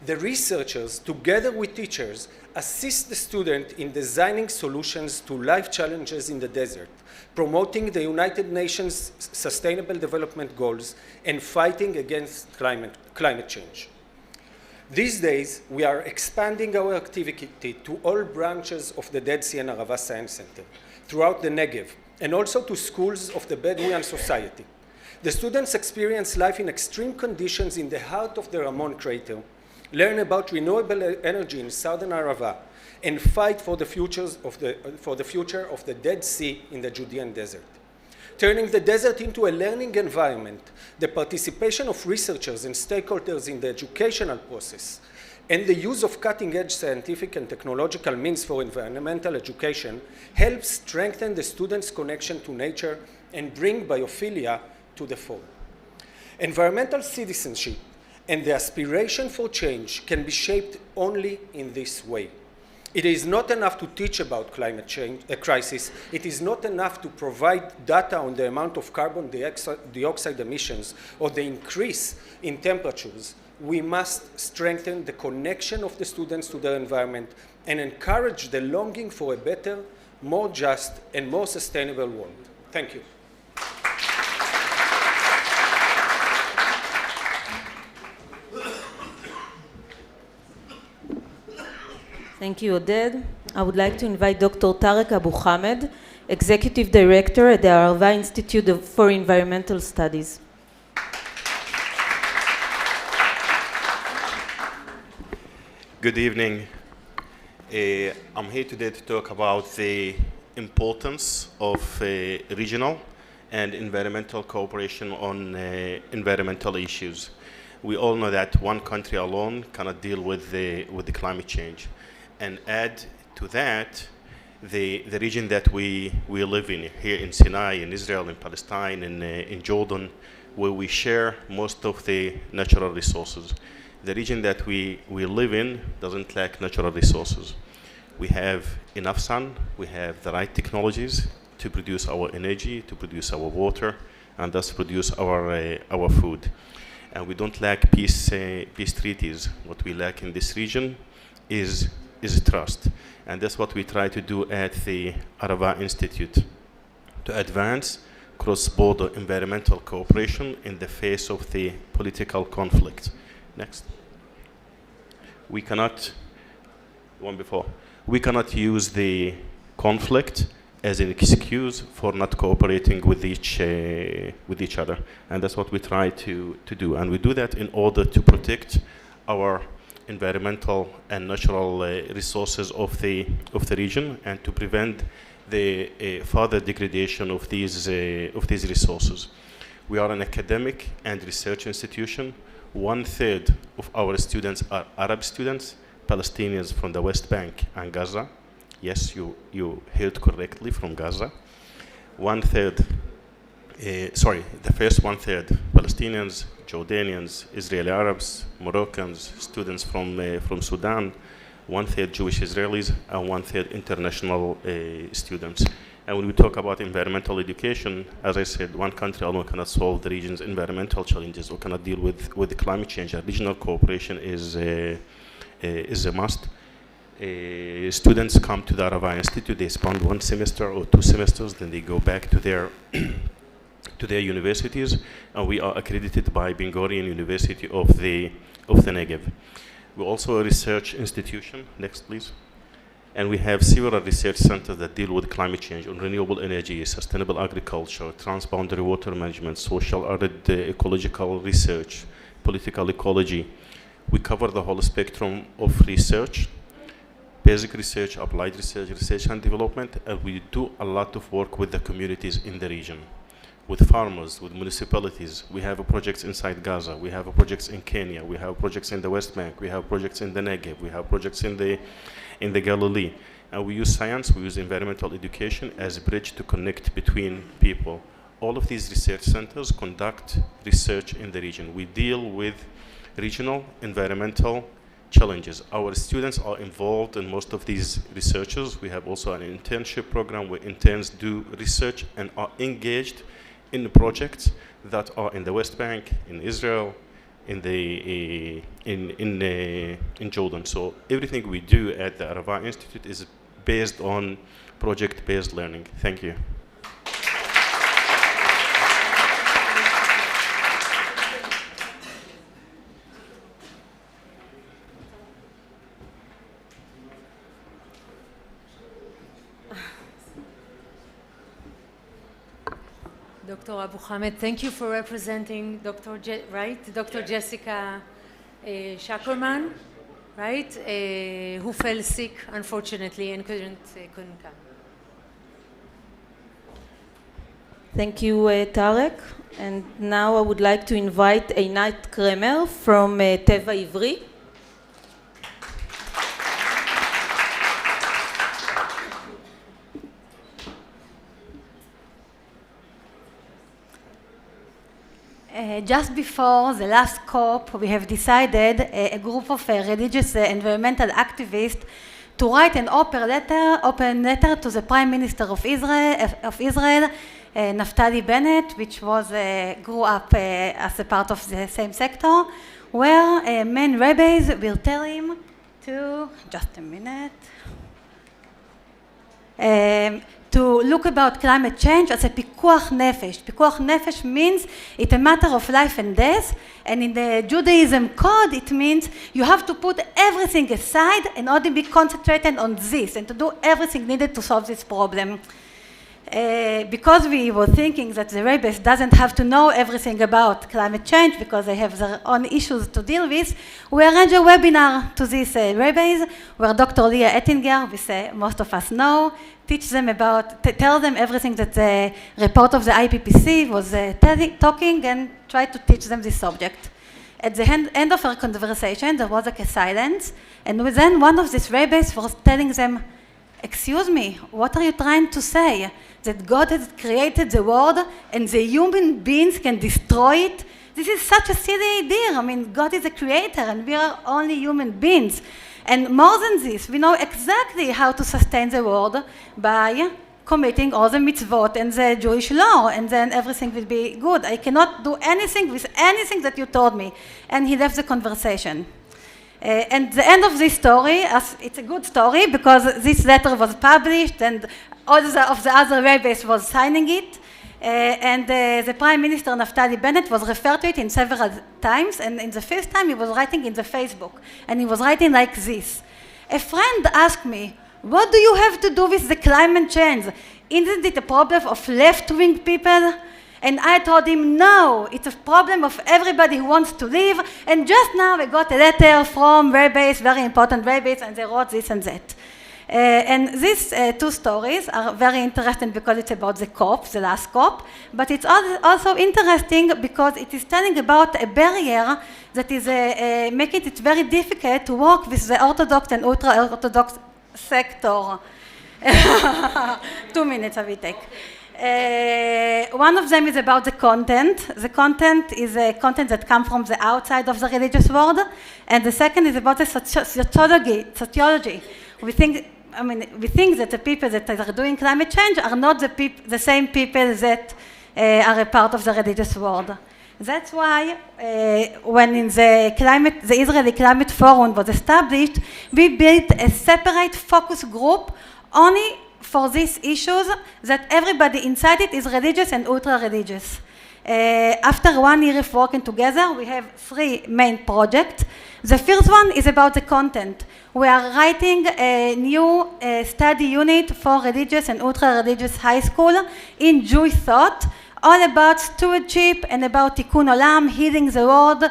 The researchers, together with teachers, assist the student in designing solutions to life challenges in the desert, promoting the United Nations Sustainable Development Goals, and fighting against climate change. These days, we are expanding our activity to all branches of the Dead Sea and Arava Science Center throughout the Negev, and also to schools of the Bedouin society. The students experience life in extreme conditions in the heart of the Ramon crater, learn about renewable energy in southern Arava, and fight for the future of the Dead Sea in the Judean desert. Turning the desert into a learning environment, the participation of researchers and stakeholders in the educational process, and the use of cutting-edge scientific and technological means for environmental education helps strengthen the students' connection to nature and bring biophilia to the fore. Environmental citizenship and the aspiration for change can be shaped only in this way. It is not enough to teach about climate change crisis. It is not enough to provide data on the amount of carbon dioxide emissions or the increase in temperatures. We must strengthen the connection of the students to their environment and encourage the longing for a better, more just, and more sustainable world. Thank you. Thank you, Oded. I would like to invite Dr. Tarek Abu Hamed, Executive Director at the Arava Institute for Environmental Studies. Good evening. I'm here today to talk about the importance of regional and environmental cooperation on environmental issues. We all know that one country alone cannot deal with the climate change. And add to that the region that we live in here in Sinai, in Israel, in Palestine, in Jordan, where we share most of the natural resources. The region that we live in doesn't lack natural resources. We have enough sun, we have the right technologies to produce our energy, to produce our water, and thus produce our food. And we don't lack peace treaties. What we lack in this region is trust. And that's what we try to do at the Arava Institute, to advance cross-border environmental cooperation in the face of the political conflict. Next. We cannot use the conflict as an excuse for not cooperating with each other. And that's what we try to do. And we do that in order to protect our environmental and natural resources of the region and to prevent the further degradation of these resources. We are an academic and research institution. 1/3 of our students are Arab students, Palestinians from the West Bank and Gaza. Yes, you heard correctly, from Gaza. The first 1/3 Palestinians, Jordanians, Israeli Arabs, Moroccans, students from Sudan, 1/3 Jewish Israelis, and 1/3 international students. And when we talk about environmental education, as I said, one country alone cannot solve the region's environmental challenges or cannot deal with climate change. Regional cooperation is a must. Students come to the Arava Institute, they spend 1 semester or 2 semesters, then they go back to their universities, and we are accredited by Ben Gurion University of the Negev. We're also a research institution. Next, please. And we have several research centers that deal with climate change on renewable energy, sustainable agriculture, transboundary water management, social arid ecological research, political ecology. We cover the whole spectrum of research, basic research, applied research, research and development, and we do a lot of work with the communities in the region, with farmers, with municipalities. We have projects inside Gaza, we have projects in Kenya, we have projects in the West Bank, we have projects in the Negev, we have projects in the Galilee. And we use science, we use environmental education as a bridge to connect between people. All of these research centers conduct research in the region. We deal with regional environmental challenges. Our students are involved in most of these researches. We have also an internship program where interns do research and are engaged in the projects that are in the West Bank, in Israel, in Jordan. So everything we do at the Arava Institute is based on project-based learning. Thank you. Dr. Abu Hamed, thank you for representing Dr. Jessica Schacherman, right? Who fell sick, unfortunately, and couldn't come. Thank you, Tarek. And now I would like to invite Einat Kremer from Teva Ivri. Just before the last COP, we have decided, a group of religious environmental activists, to write an open letter to the Prime Minister of Israel, Naftali Bennett, which grew up as a part of the same sector, where main rabbis will tell him to, just a minute, to look about climate change as a pikuach nefesh. Pikuach nefesh means it's a matter of life and death, and in the Judaism code it means you have to put everything aside and only be concentrated on this and to do everything needed to solve this problem. Because we were thinking that the rabbis doesn't have to know everything about climate change because they have their own issues to deal with, we arranged a webinar to these rabbis where Dr. Leah Ettinger, most of us know, tell them everything that the report of the IPPC was talking and try to teach them this subject. At the end of our conversation, there was like a silence, and then one of these rabbis was telling them, "Excuse me, what are you trying to say? That God has created the world and the human beings can destroy it? This is such a silly idea. I mean, God is a creator and we are only human beings. And more than this, we know exactly how to sustain the world by committing all the mitzvot and the Jewish law, and then everything will be good. I cannot do anything with anything that you told me." And he left the conversation. And the end of this story, it's a good story because this letter was published and all of the other rabbis was signing it. And the Prime Minister Naftali Bennett was referred to it in several times, and in the first time he was writing in the Facebook, and he was writing like this. "A friend asked me, what do you have to do with the climate change? Isn't it a problem of left-wing people?" And I told him, "No, it's a problem of everybody who wants to live, and just now I got a letter from rabbis, very important rabbis, and they wrote this and that." And these two stories are very interesting because it's about the COP, the last COP, but it's also interesting because it is telling about a barrier that is making it very difficult to work with the Orthodox and ultra-Orthodox sector. 2 minutes I will take. One of them is about the content. The content is a content that comes from the outside of the religious world, and the second is about the sociology. We think that the people that are doing climate change are not the same people that are a part of the religious world. That's why when in the Israeli Climate Forum was established, we built a separate focus group only for these issues that everybody inside it is religious and ultra-religious. After 1 year of working together, we have 3 main projects. The first one is about the content. We are writing a new study unit for religious and ultra-religious high school in Jewish thought, all about stewardship and about tikkun olam, healing the world.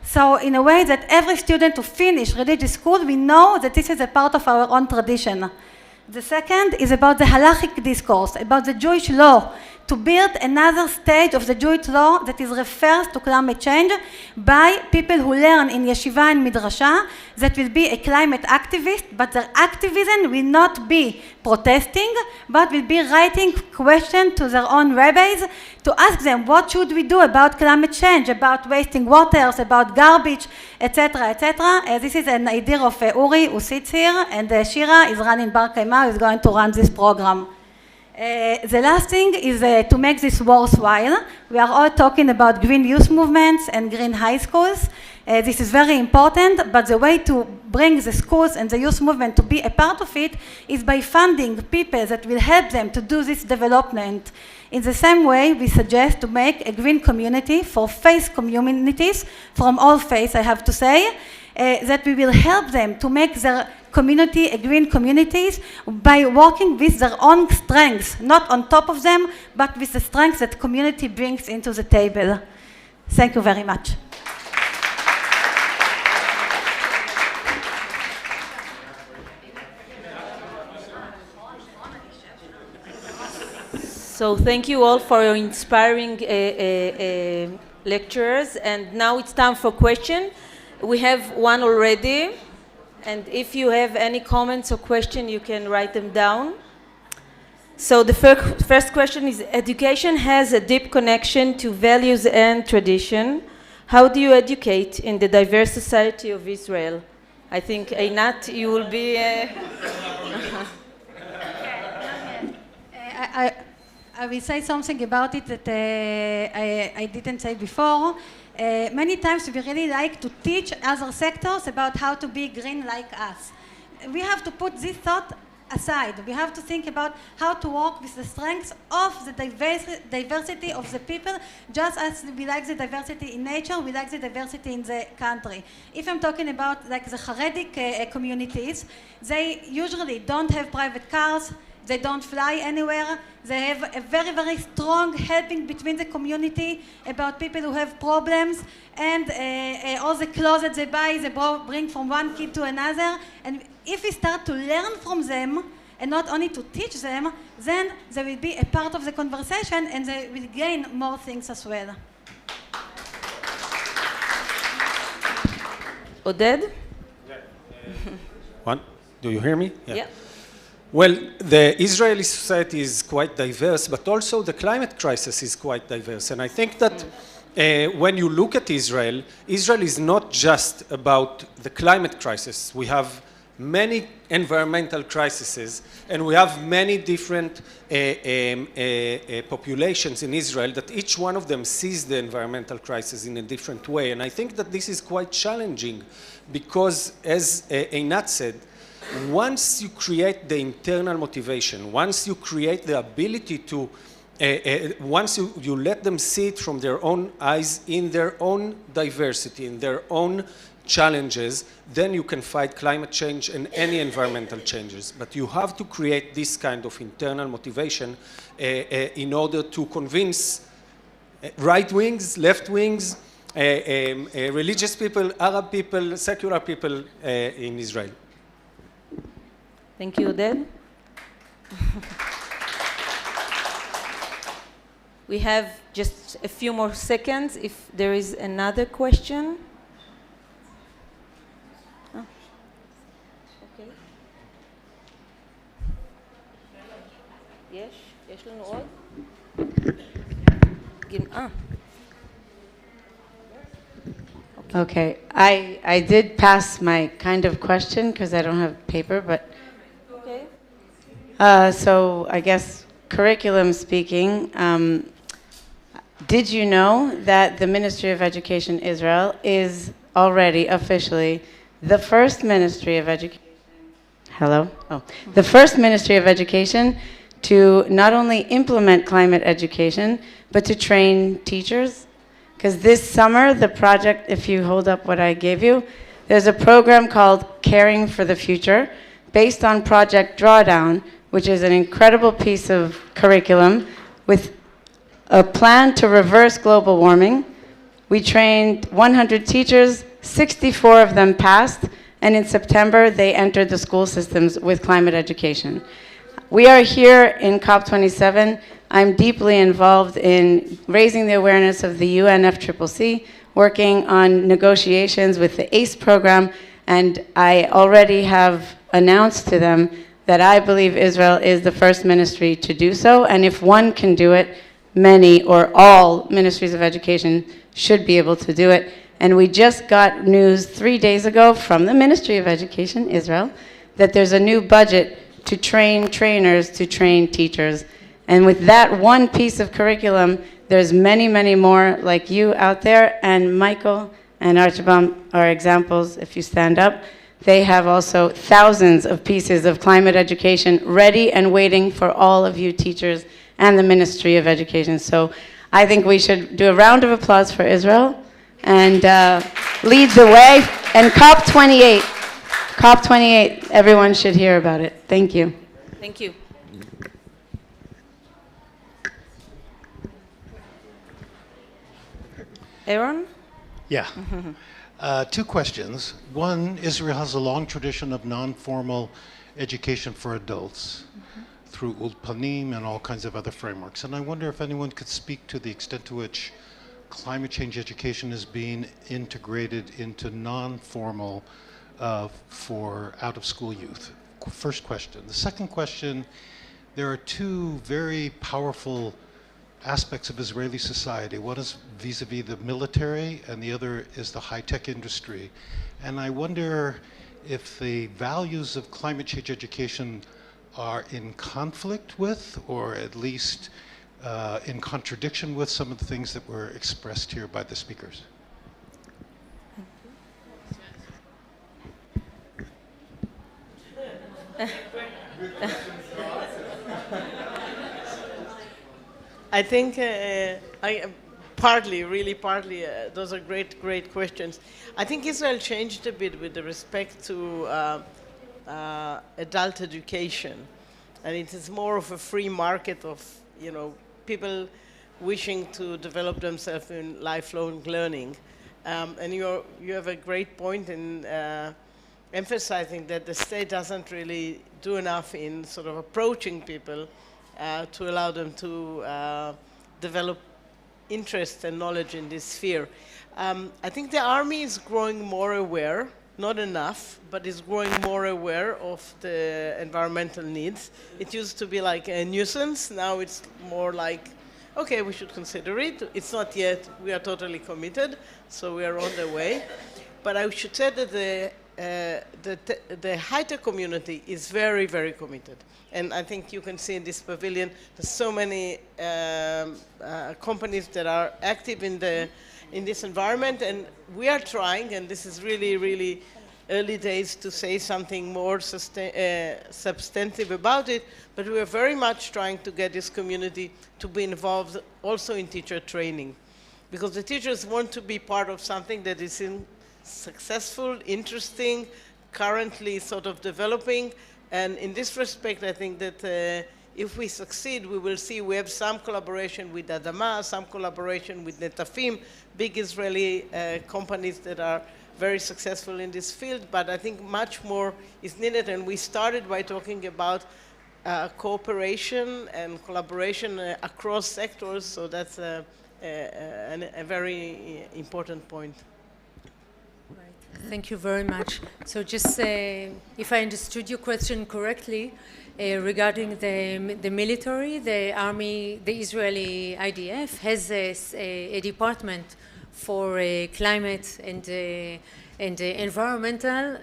So in a way that every student who finish religious school, we know that this is a part of our own tradition. The second is about the halachic discourse, about the Jewish law, to build another stage of the Jewish law that is refers to climate change by people who learn in yeshiva and midrasha that will be a climate activist, but their activism will not be protesting, but will be writing questions to their own rabbis to ask them what should we do about climate change, about wasting waters, about garbage, etc., etc. This is an idea of Uri, who sits here, and Shira is running Bar Kaima, who is going to run this program. The last thing is to make this worthwhile. We are all talking about green youth movements and green high schools. This is very important, but the way to bring the schools and the youth movement to be a part of it is by funding people that will help them to do this development. In the same way, we suggest to make a green community for faith communities from all faiths, I have to say, that we will help them to make their community green communities by working with their own strengths, not on top of them, but with the strengths that community brings into the table. Thank you very much. So thank you all for your inspiring lectures, and now it's time for questions. We have one already, and if you have any comments or questions, you can write them down. So the first question is, education has a deep connection to values and tradition. How do you educate in the diverse society of Israel? I think, Einat, you will be... I will say something about it that I didn't say before. Many times we really like to teach other sectors about how to be green like us. We have to put this thought aside. We have to think about how to work with the strengths of the diversity of the people, just as we like the diversity in nature, we like the diversity in the country. If I'm talking about like the Haredi communities, they usually don't have private cars, they don't fly anywhere. They have a very, very strong helping between the community about people who have problems, and all the clothes that they buy, they bring from one kid to another. And if we start to learn from them, and not only to teach them, then they will be a part of the conversation and they will gain more things as well. Oded? One? Do you hear me? Yeah. Well, the Israeli society is quite diverse, but also the climate crisis is quite diverse. And I think that when you look at Israel, Israel is not just about the climate crisis. We have many environmental crises, and we have many different populations in Israel that each one of them sees the environmental crisis in a different way. And I think that this is quite challenging because, as Einat said, once you create the internal motivation, once you create the ability to, once you let them see it from their own eyes, in their own diversity, in their own challenges, then you can fight climate change and any environmental changes. But you have to create this kind of internal motivation in order to convince right wings, left wings, religious people, Arab people, secular people in Israel. Thank you, Oded. We have just a few more seconds if there is another question. Oh. Okay. יש לנו עוד? Okay, I did pass my kind of question because I don't have paper, but so I guess curriculum speaking, did you know that the Ministry of Education Israel is already officially the first Ministry of Education? Hello? Oh, the first Ministry of Education to not only implement climate education, but to train teachers? Because this summer, the project, if you hold up what I gave you, there's a program called Caring for the Future, based on Project Drawdown, which is an incredible piece of curriculum with a plan to reverse global warming. We trained 100 teachers, 64 of them passed, and in September they entered the school systems with climate education. We are here in COP27. I'm deeply involved in raising the awareness of the UNFCCC, working on negotiations with the ACE program, and I already have announced to them that I believe Israel is the first ministry to do so, and if one can do it, many or all ministries of education should be able to do it. And we just got news 3 days ago from the Ministry of Education, Israel, that there's a new budget to train trainers to train teachers. And with that one piece of curriculum, there's many, many more like you out there, and Michael and Archibald are examples, if you stand up. They have also thousands of pieces of climate education ready and waiting for all of you teachers and the Ministry of Education. So I think we should do a round of applause for Israel and lead the way. And COP28, everyone should hear about it. Thank you. Thank you. Aaron? Yeah. Two questions. One, Israel has a long tradition of non-formal education for adults through Ulpanim and all kinds of other frameworks. And I wonder if anyone could speak to the extent to which climate change education is being integrated into non-formal for out-of-school youth. First question. The second question, there are two very powerful aspects of Israeli society. One is vis-a-vis the military, and the other is the high-tech industry. And I wonder if the values of climate change education are in conflict with, or at least in contradiction with, some of the things that were expressed here by the speakers. I think partly, those are great questions. I think Israel changed a bit with respect to adult education, and it is more of a free market of, people wishing to develop themselves in lifelong learning. And you have a great point in emphasizing that the state doesn't really do enough in sort of approaching people to allow them to develop interest and knowledge in this sphere. I think the army is growing more aware, not enough, but is growing more aware of the environmental needs. It used to be like a nuisance, now it's more like, okay, we should consider it. It's not yet, we are totally committed, so we are on the way. But I should say that the high-tech community is very, very committed. And I think you can see in this pavilion, there's so many companies that are active in this environment, and we are trying, and this is really, really early days to say something more substantive about it, but we are very much trying to get this community to be involved also in teacher training, because the teachers want to be part of something that is successful, interesting, currently sort of developing, and in this respect, I think that if we succeed, we will see we have some collaboration with Adama, some collaboration with Netafim, big Israeli companies that are very successful in this field, but I think much more is needed, and we started by talking about cooperation and collaboration across sectors, so that's a very important point. Thank you very much. So just if I understood your question correctly, regarding the military, the army, the Israeli IDF has a department for climate and environmental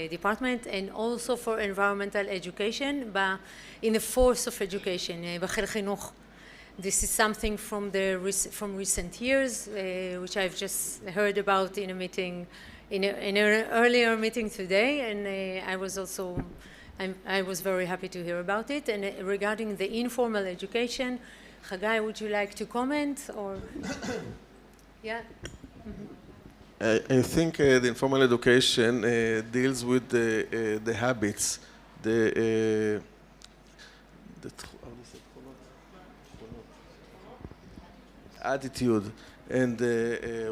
department, and also for environmental education, but in the force of education, בחיל חינוך. This is something from recent years, which I've just heard about in a meeting, in an earlier meeting today, and I was very happy to hear about it. And regarding the informal education, Chagai, would you like to comment, or? Yeah. I think the informal education deals with the habits, attitude, and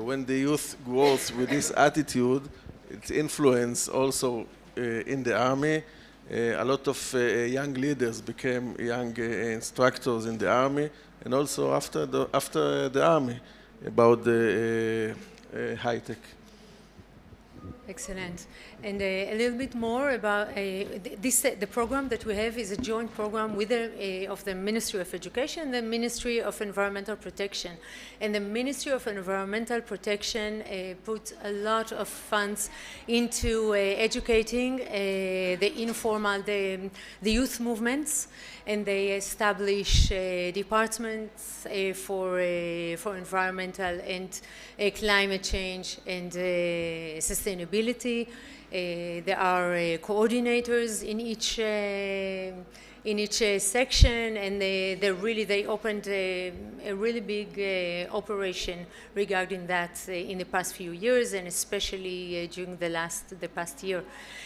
when the youth grows with this attitude, its influence also in the army. A lot of young leaders became young instructors in the army, and also after the army, about the high-tech. Excellent. And a little bit more about the program that we have is a joint program with of the Ministry of Education and the Ministry of Environmental Protection. And the Ministry of Environmental Protection puts a lot of funds into educating the informal, the youth movements, and they establish departments for environmental and climate change and sustainability. accountability. There are coordinators in each section, and they opened a really big operation regarding that in the past few years, and especially during the past year.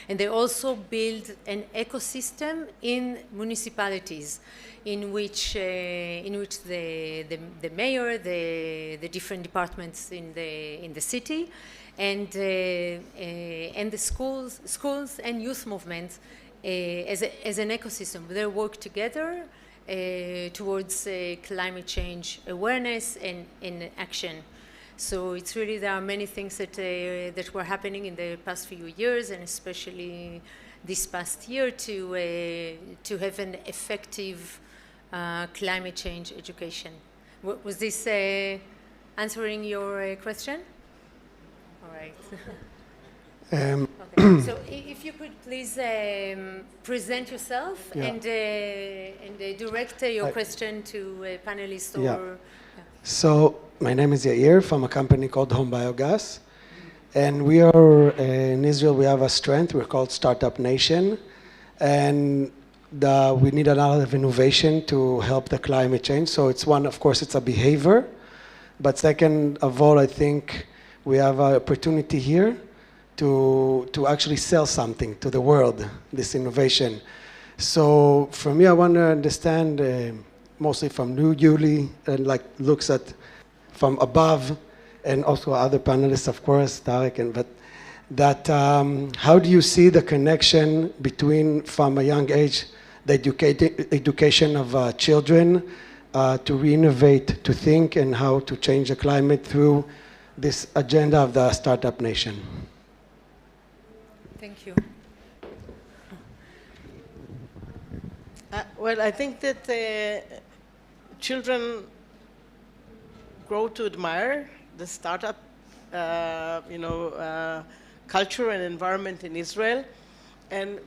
And they also built an ecosystem in municipalities, in which the mayor, the different departments in the city, and the schools and youth movements as an ecosystem. They work together towards climate change awareness and action. So it's really, there are many things that were happening in the past few years, and especially this past year, to have an effective climate change education. Was this answering your question? All right. Okay. So if you could please present yourself, Yeah. and direct your question to a panelist. Yeah. Or So my name is Yair from a company called Home Biogas, and we are in Israel. We have a strength. We're called Startup Nation, and we need a lot of innovation to help the climate change. So it's one, of course, it's a behavior, but second of all, I think we have an opportunity here to actually sell something to the world, this innovation. So for me, I want to understand, mostly from Yuli, and like looks at from above, and also other panelists, of course, Tarek, but that how do you see the connection between, from a young age, the education of children to re-innovate, to think, and how to change the climate through this agenda of the Startup Nation? Thank you. Well, I think that children grow to admire the startup, culture and environment in Israel. And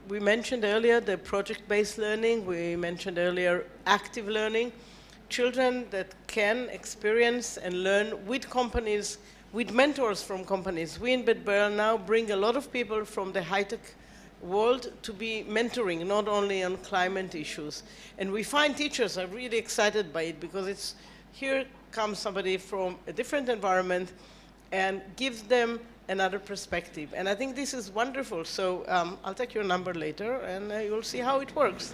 we mentioned earlier the project-based learning. We mentioned earlier active learning. Children that can experience and learn with companies, with mentors from companies. We in Bet Barail now bring a lot of people from the high-tech world to be mentoring, not only on climate issues. And we find teachers are really excited by it, because it's, here comes somebody from a different environment and gives them another perspective. And I think this is wonderful. So I'll take your number later, and you'll see how it works.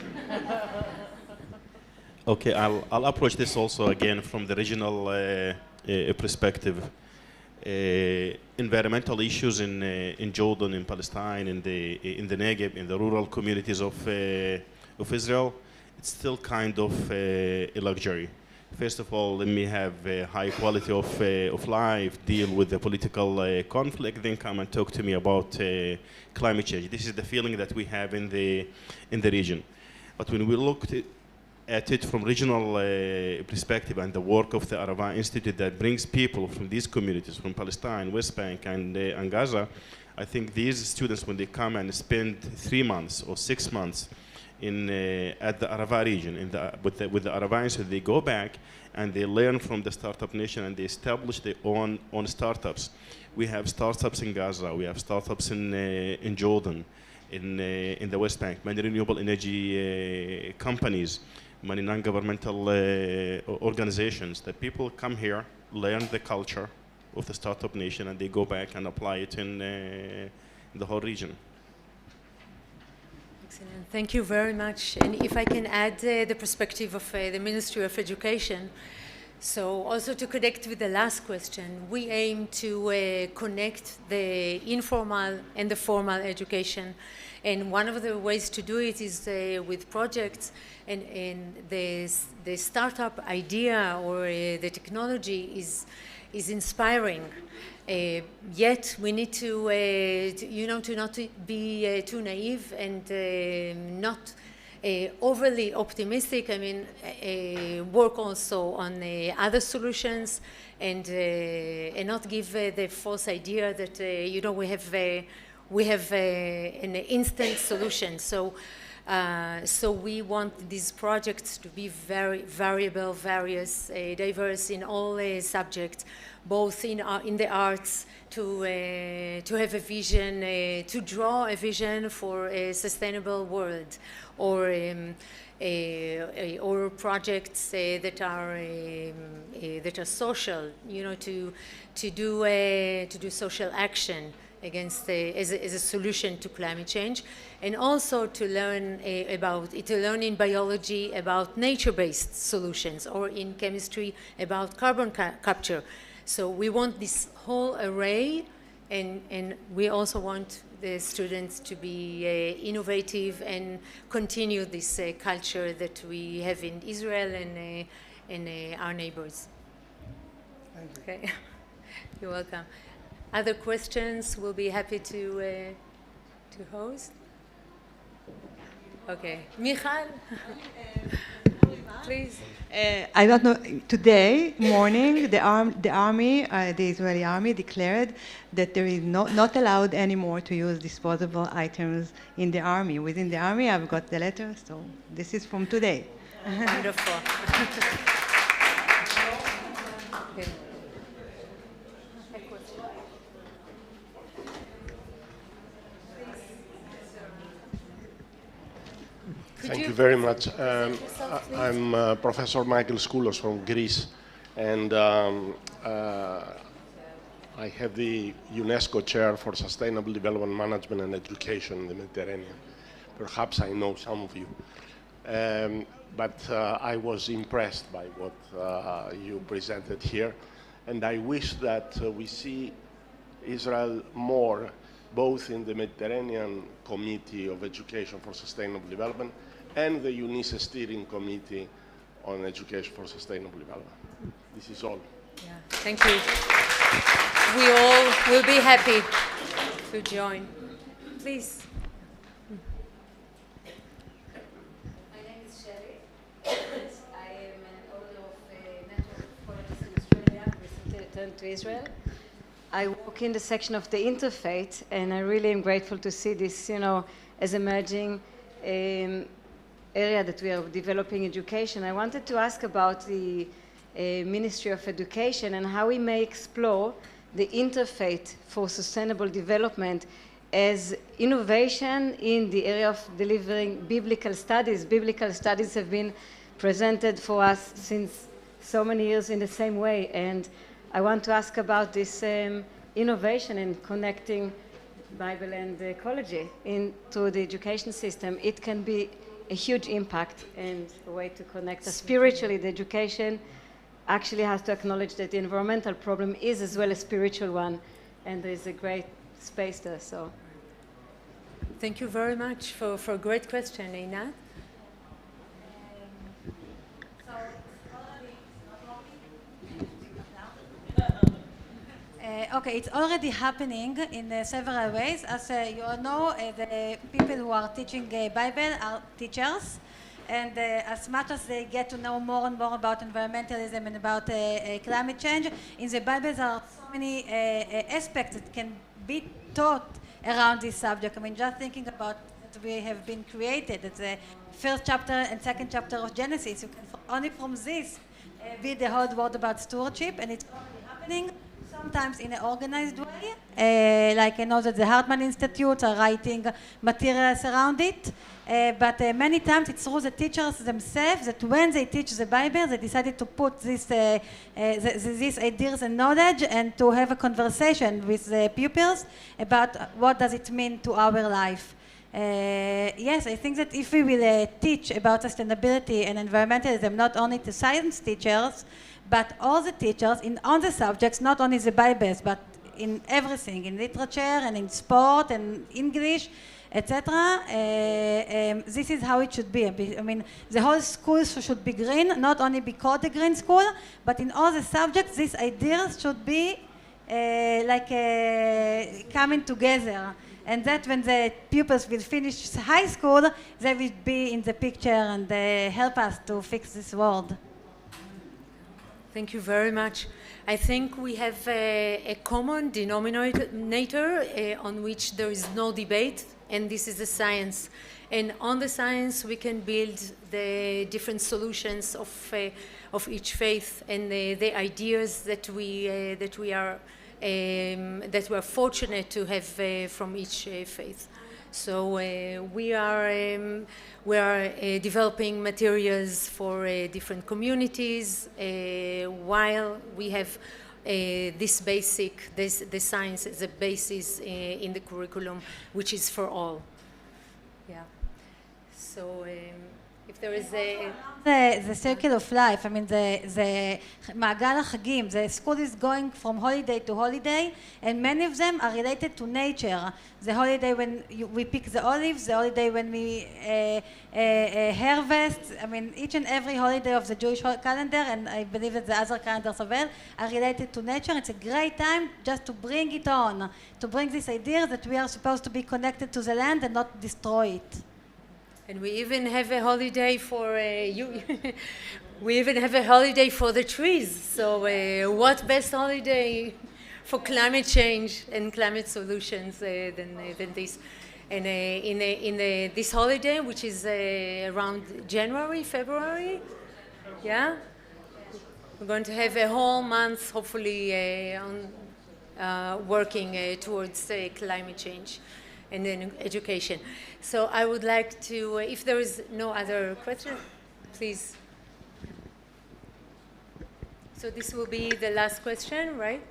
Okay, I'll approach this also again from the regional perspective. Environmental issues in Jordan, in Palestine, in the Negev, in the rural communities of Israel, it's still kind of a luxury. First of all, let me have a high quality of life, deal with the political conflict, then come and talk to me about climate change. This is the feeling that we have in the region. But when we look at it from regional perspective, and the work of the Arava Institute that brings people from these communities, from Palestine, West Bank, and Gaza, I think these students, when they come and spend 3 months or 6 months at the Arava region, with the Arava Institute, they go back and they learn from the Startup Nation, and they establish their own startups. We have startups in Gaza, we have startups in Jordan, in the West Bank, many renewable energy companies, many non-governmental organizations, that people come here, learn the culture of the Startup Nation, and they go back and apply it in the whole region. Excellent. Thank you very much. And if I can add the perspective of the Ministry of Education, so also to connect with the last question, we aim to connect the informal and the formal education. And one of the ways to do it is with projects, and the startup idea or the technology is inspiring. Yet we need to not be too naive and not overly optimistic. I mean, work also on other solutions, and not give the false idea that we have an instant solution. So So we want these projects to be very variable, various, diverse in all subjects, both in the arts, to have a vision, to draw a vision for a sustainable world, or projects that are social, you know, to do social action against as a solution to climate change, and also to learn in biology about nature-based solutions, or in chemistry about carbon capture. So we want this whole array, and we also want the students to be innovative and continue this culture that we have in Israel and our neighbors. Thank you. Okay. You're welcome. Other questions? We'll be happy to host. Okay, Michal, please. I don't know. Today morning, the Israeli army declared that there is not allowed anymore to use disposable items in the army. Within the army, I've got the letter, so this is from today. Wonderful. Okay. Thank you very much. I'm Professor Michael Skoulos from Greece, and I have the UNESCO Chair for Sustainable Development Management and Education in the Mediterranean. Perhaps I know some of you. But I was impressed by what you presented here, and I wish that we see Israel more both in the Mediterranean Committee of Education for Sustainable Development and the UNICEF Steering Committee on Education for Sustainable Development. This is all. Yeah, thank you. We all will be happy to join. Please. My name is Sherry. I am an owner of a network of colleges in Australia, recently returned to Israel. I work in the section of the interfaith, and I really am grateful to see this, as emerging area that we are developing education. I wanted to ask about the Ministry of Education and how we may explore the interfaith for sustainable development as innovation in the area of delivering biblical studies. Biblical studies have been presented for us since so many years in the same way, and I want to ask about this innovation in connecting Bible and ecology into the education system. It can be a huge impact and a way to connect us. Spiritually, the education actually has to acknowledge that the environmental problem is as well a spiritual one, and there is a great space there. So, thank you very much for a great question, Einat. Okay, it's already happening in several ways. As you all know, the people who are teaching Bible are teachers, and as much as they get to know more and more about environmentalism and about climate change, in the Bible there are so many aspects that can be taught around this subject. I mean, just thinking about that we have been created, it's the first chapter and second chapter of Genesis. You can only from this read the whole word about stewardship, and it's already happening. Sometimes in an organized way, like I know that the Hartman Institute are writing materials around it, but many times it's through the teachers themselves that when they teach the Bible, they decided to put these ideas and knowledge and to have a conversation with the pupils about what does it mean to our life. Yes, I think that if we will teach about sustainability and environmentalism not only to science teachers, but all the teachers in all the subjects, not only the Bibles, but in everything, in literature and in sport and English, etc. This is how it should be. I mean, the whole school should be green, not only be called the green school, but in all the subjects, these ideas should be coming together. And that when the pupils will finish high school, they will be in the picture and help us to fix this world. Thank you very much. I think we have a common denominator on which there is no debate and this is the science. And on the science, we can build the different solutions of each faith and the ideas that we are fortunate to have from each faith. So we are developing materials for different communities while we have the science as a basis in the curriculum, which is for all. Yeah. So if there is a... The circle of life, I mean, the מעגל החגים, the school is going from holiday to holiday, and many of them are related to nature. The holiday when we pick the olives, the holiday when we harvest, I mean, each and every holiday of the Jewish calendar, and I believe that the other calendars as well, are related to nature. It's a great time just to bring it on, to bring this idea that we are supposed to be connected to the land and not destroy it. And we even have a holiday for we even have a holiday for the trees. So what best holiday for climate change and climate solutions than this? And in this holiday, which is around January, February, yeah, we're going to have a whole month, hopefully, on working towards climate change and then education. So I would like to, if there is no other question, please. So this will be the last question, right?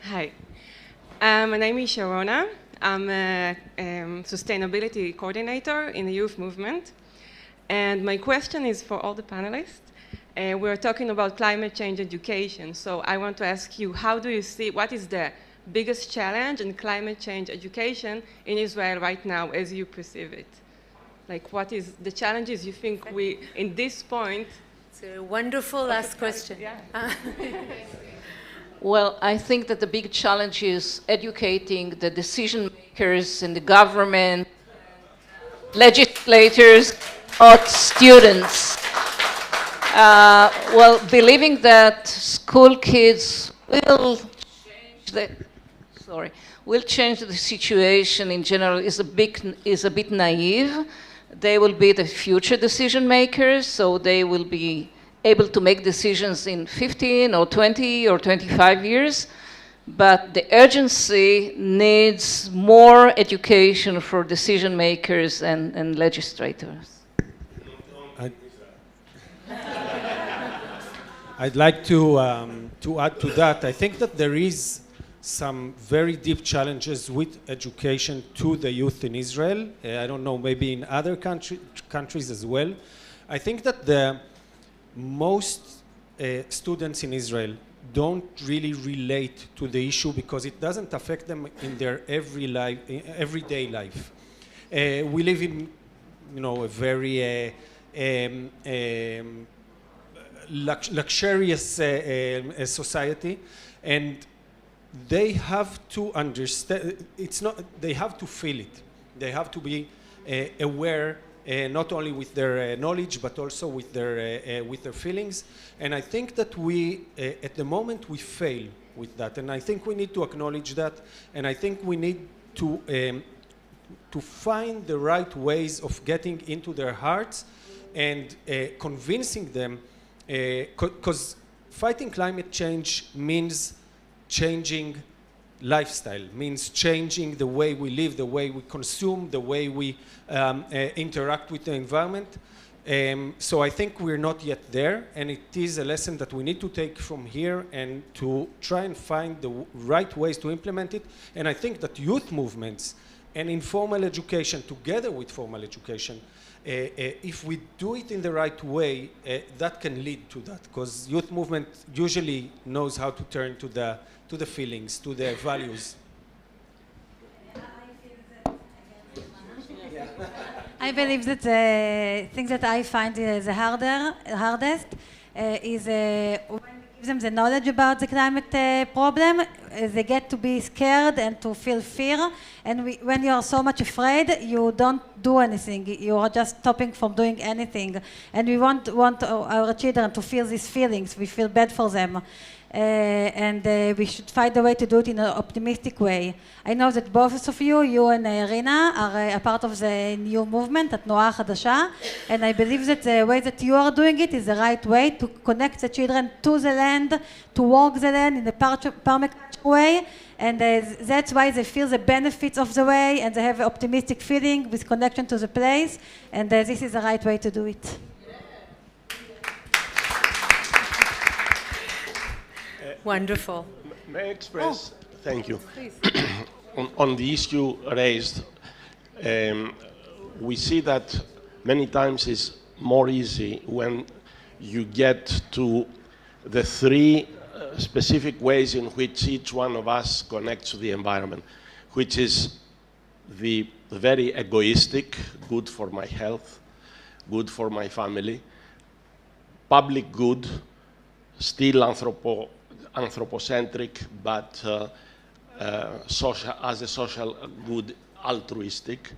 Hi, my name is Sharona. I'm a sustainability coordinator in the youth movement. And my question is for all the panelists. We're talking about climate change education. So I want to ask you, how do you see, what is the biggest challenge in climate change education in Israel right now as you perceive it? Like, what is the challenges you think we, in this point? It's a wonderful last question. Yeah. Well, I think that the big challenge is educating the decision makers in the government, legislators, or students. Well, believing that school kids will change the situation in general is a bit naive. They will be the future decision makers, so they will be able to make decisions in 15 or 20 or 25 years. But the urgency needs more education for decision makers and legislators. I'd like to add to that. I think that there is some very deep challenges with education to the youth in Israel. I don't know, maybe in other countries as well. I think that the most students in Israel don't really relate to the issue because it doesn't affect them in their everyday life. We live in, a very luxurious society, and they have to understand. They have to feel it. They have to be aware. Not only with their knowledge, but also with their feelings. And I think that we, at the moment, we fail with that. And I think we need to acknowledge that. And I think we need to find the right ways of getting into their hearts and convincing them, because fighting climate change means changing lifestyle, means changing the way we live, the way we consume, the way we interact with the environment. So I think we're not yet there, and it is a lesson that we need to take from here and to try and find the right ways to implement it. And I think that youth movements and informal education together with formal education, if we do it in the right way, that can lead to that, because youth movement usually knows how to turn to the feelings, to the values. I believe that the thing that I find the hardest is when we give them the knowledge about the climate problem, they get to be scared and to feel fear. And when you are so much afraid, you don't do anything. You are just stopping from doing anything. And we want our children to feel these feelings. We feel bad for them. and we should find a way to do it in an optimistic way. I know that both of you, and Rina, are a part of the new movement, התנועה החדשה, and I believe that the way that you are doing it is the right way to connect the children to the land, to walk the land in a permaculture way, and that's why they feel the benefits of the way, and they have an optimistic feeling with connection to the place, and this is the right way to do it. Wonderful. May I express, thank you. On the issue raised, we see that many times it's more easy when you get to the three specific ways in which each one of us connects to the environment, which is the very egoistic, good for my health, good for my family, public good, still anthropocentric, but social, as a social good, altruistic,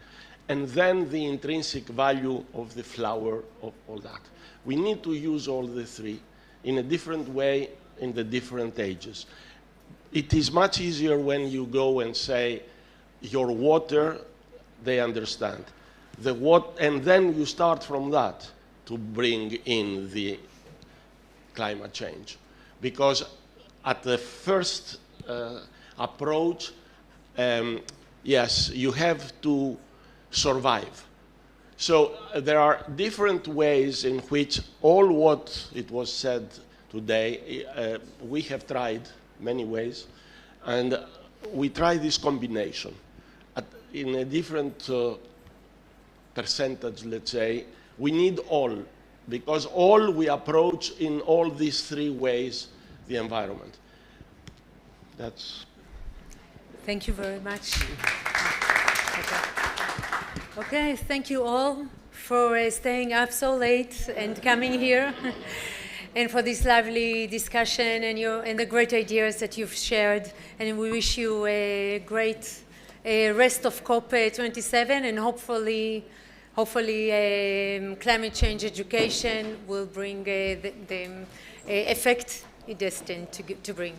and then the intrinsic value of the flower of all that. We need to use all the three in a different way in the different ages. It is much easier when you go and say, your water, they understand. And then you start from that to bring in the climate change. Because at the first approach, yes, you have to survive. So there are different ways in which all what it was said today, we have tried many ways, and we try this combination in a different percentage, let's say. We need all, because all we approach in all these three ways the environment. That's. Thank you very much. Okay, thank you all for staying up so late and coming here, and for this lively discussion and the great ideas that you've shared. And we wish you a great rest of COP27, and hopefully climate change education will bring the effect it destined to bring.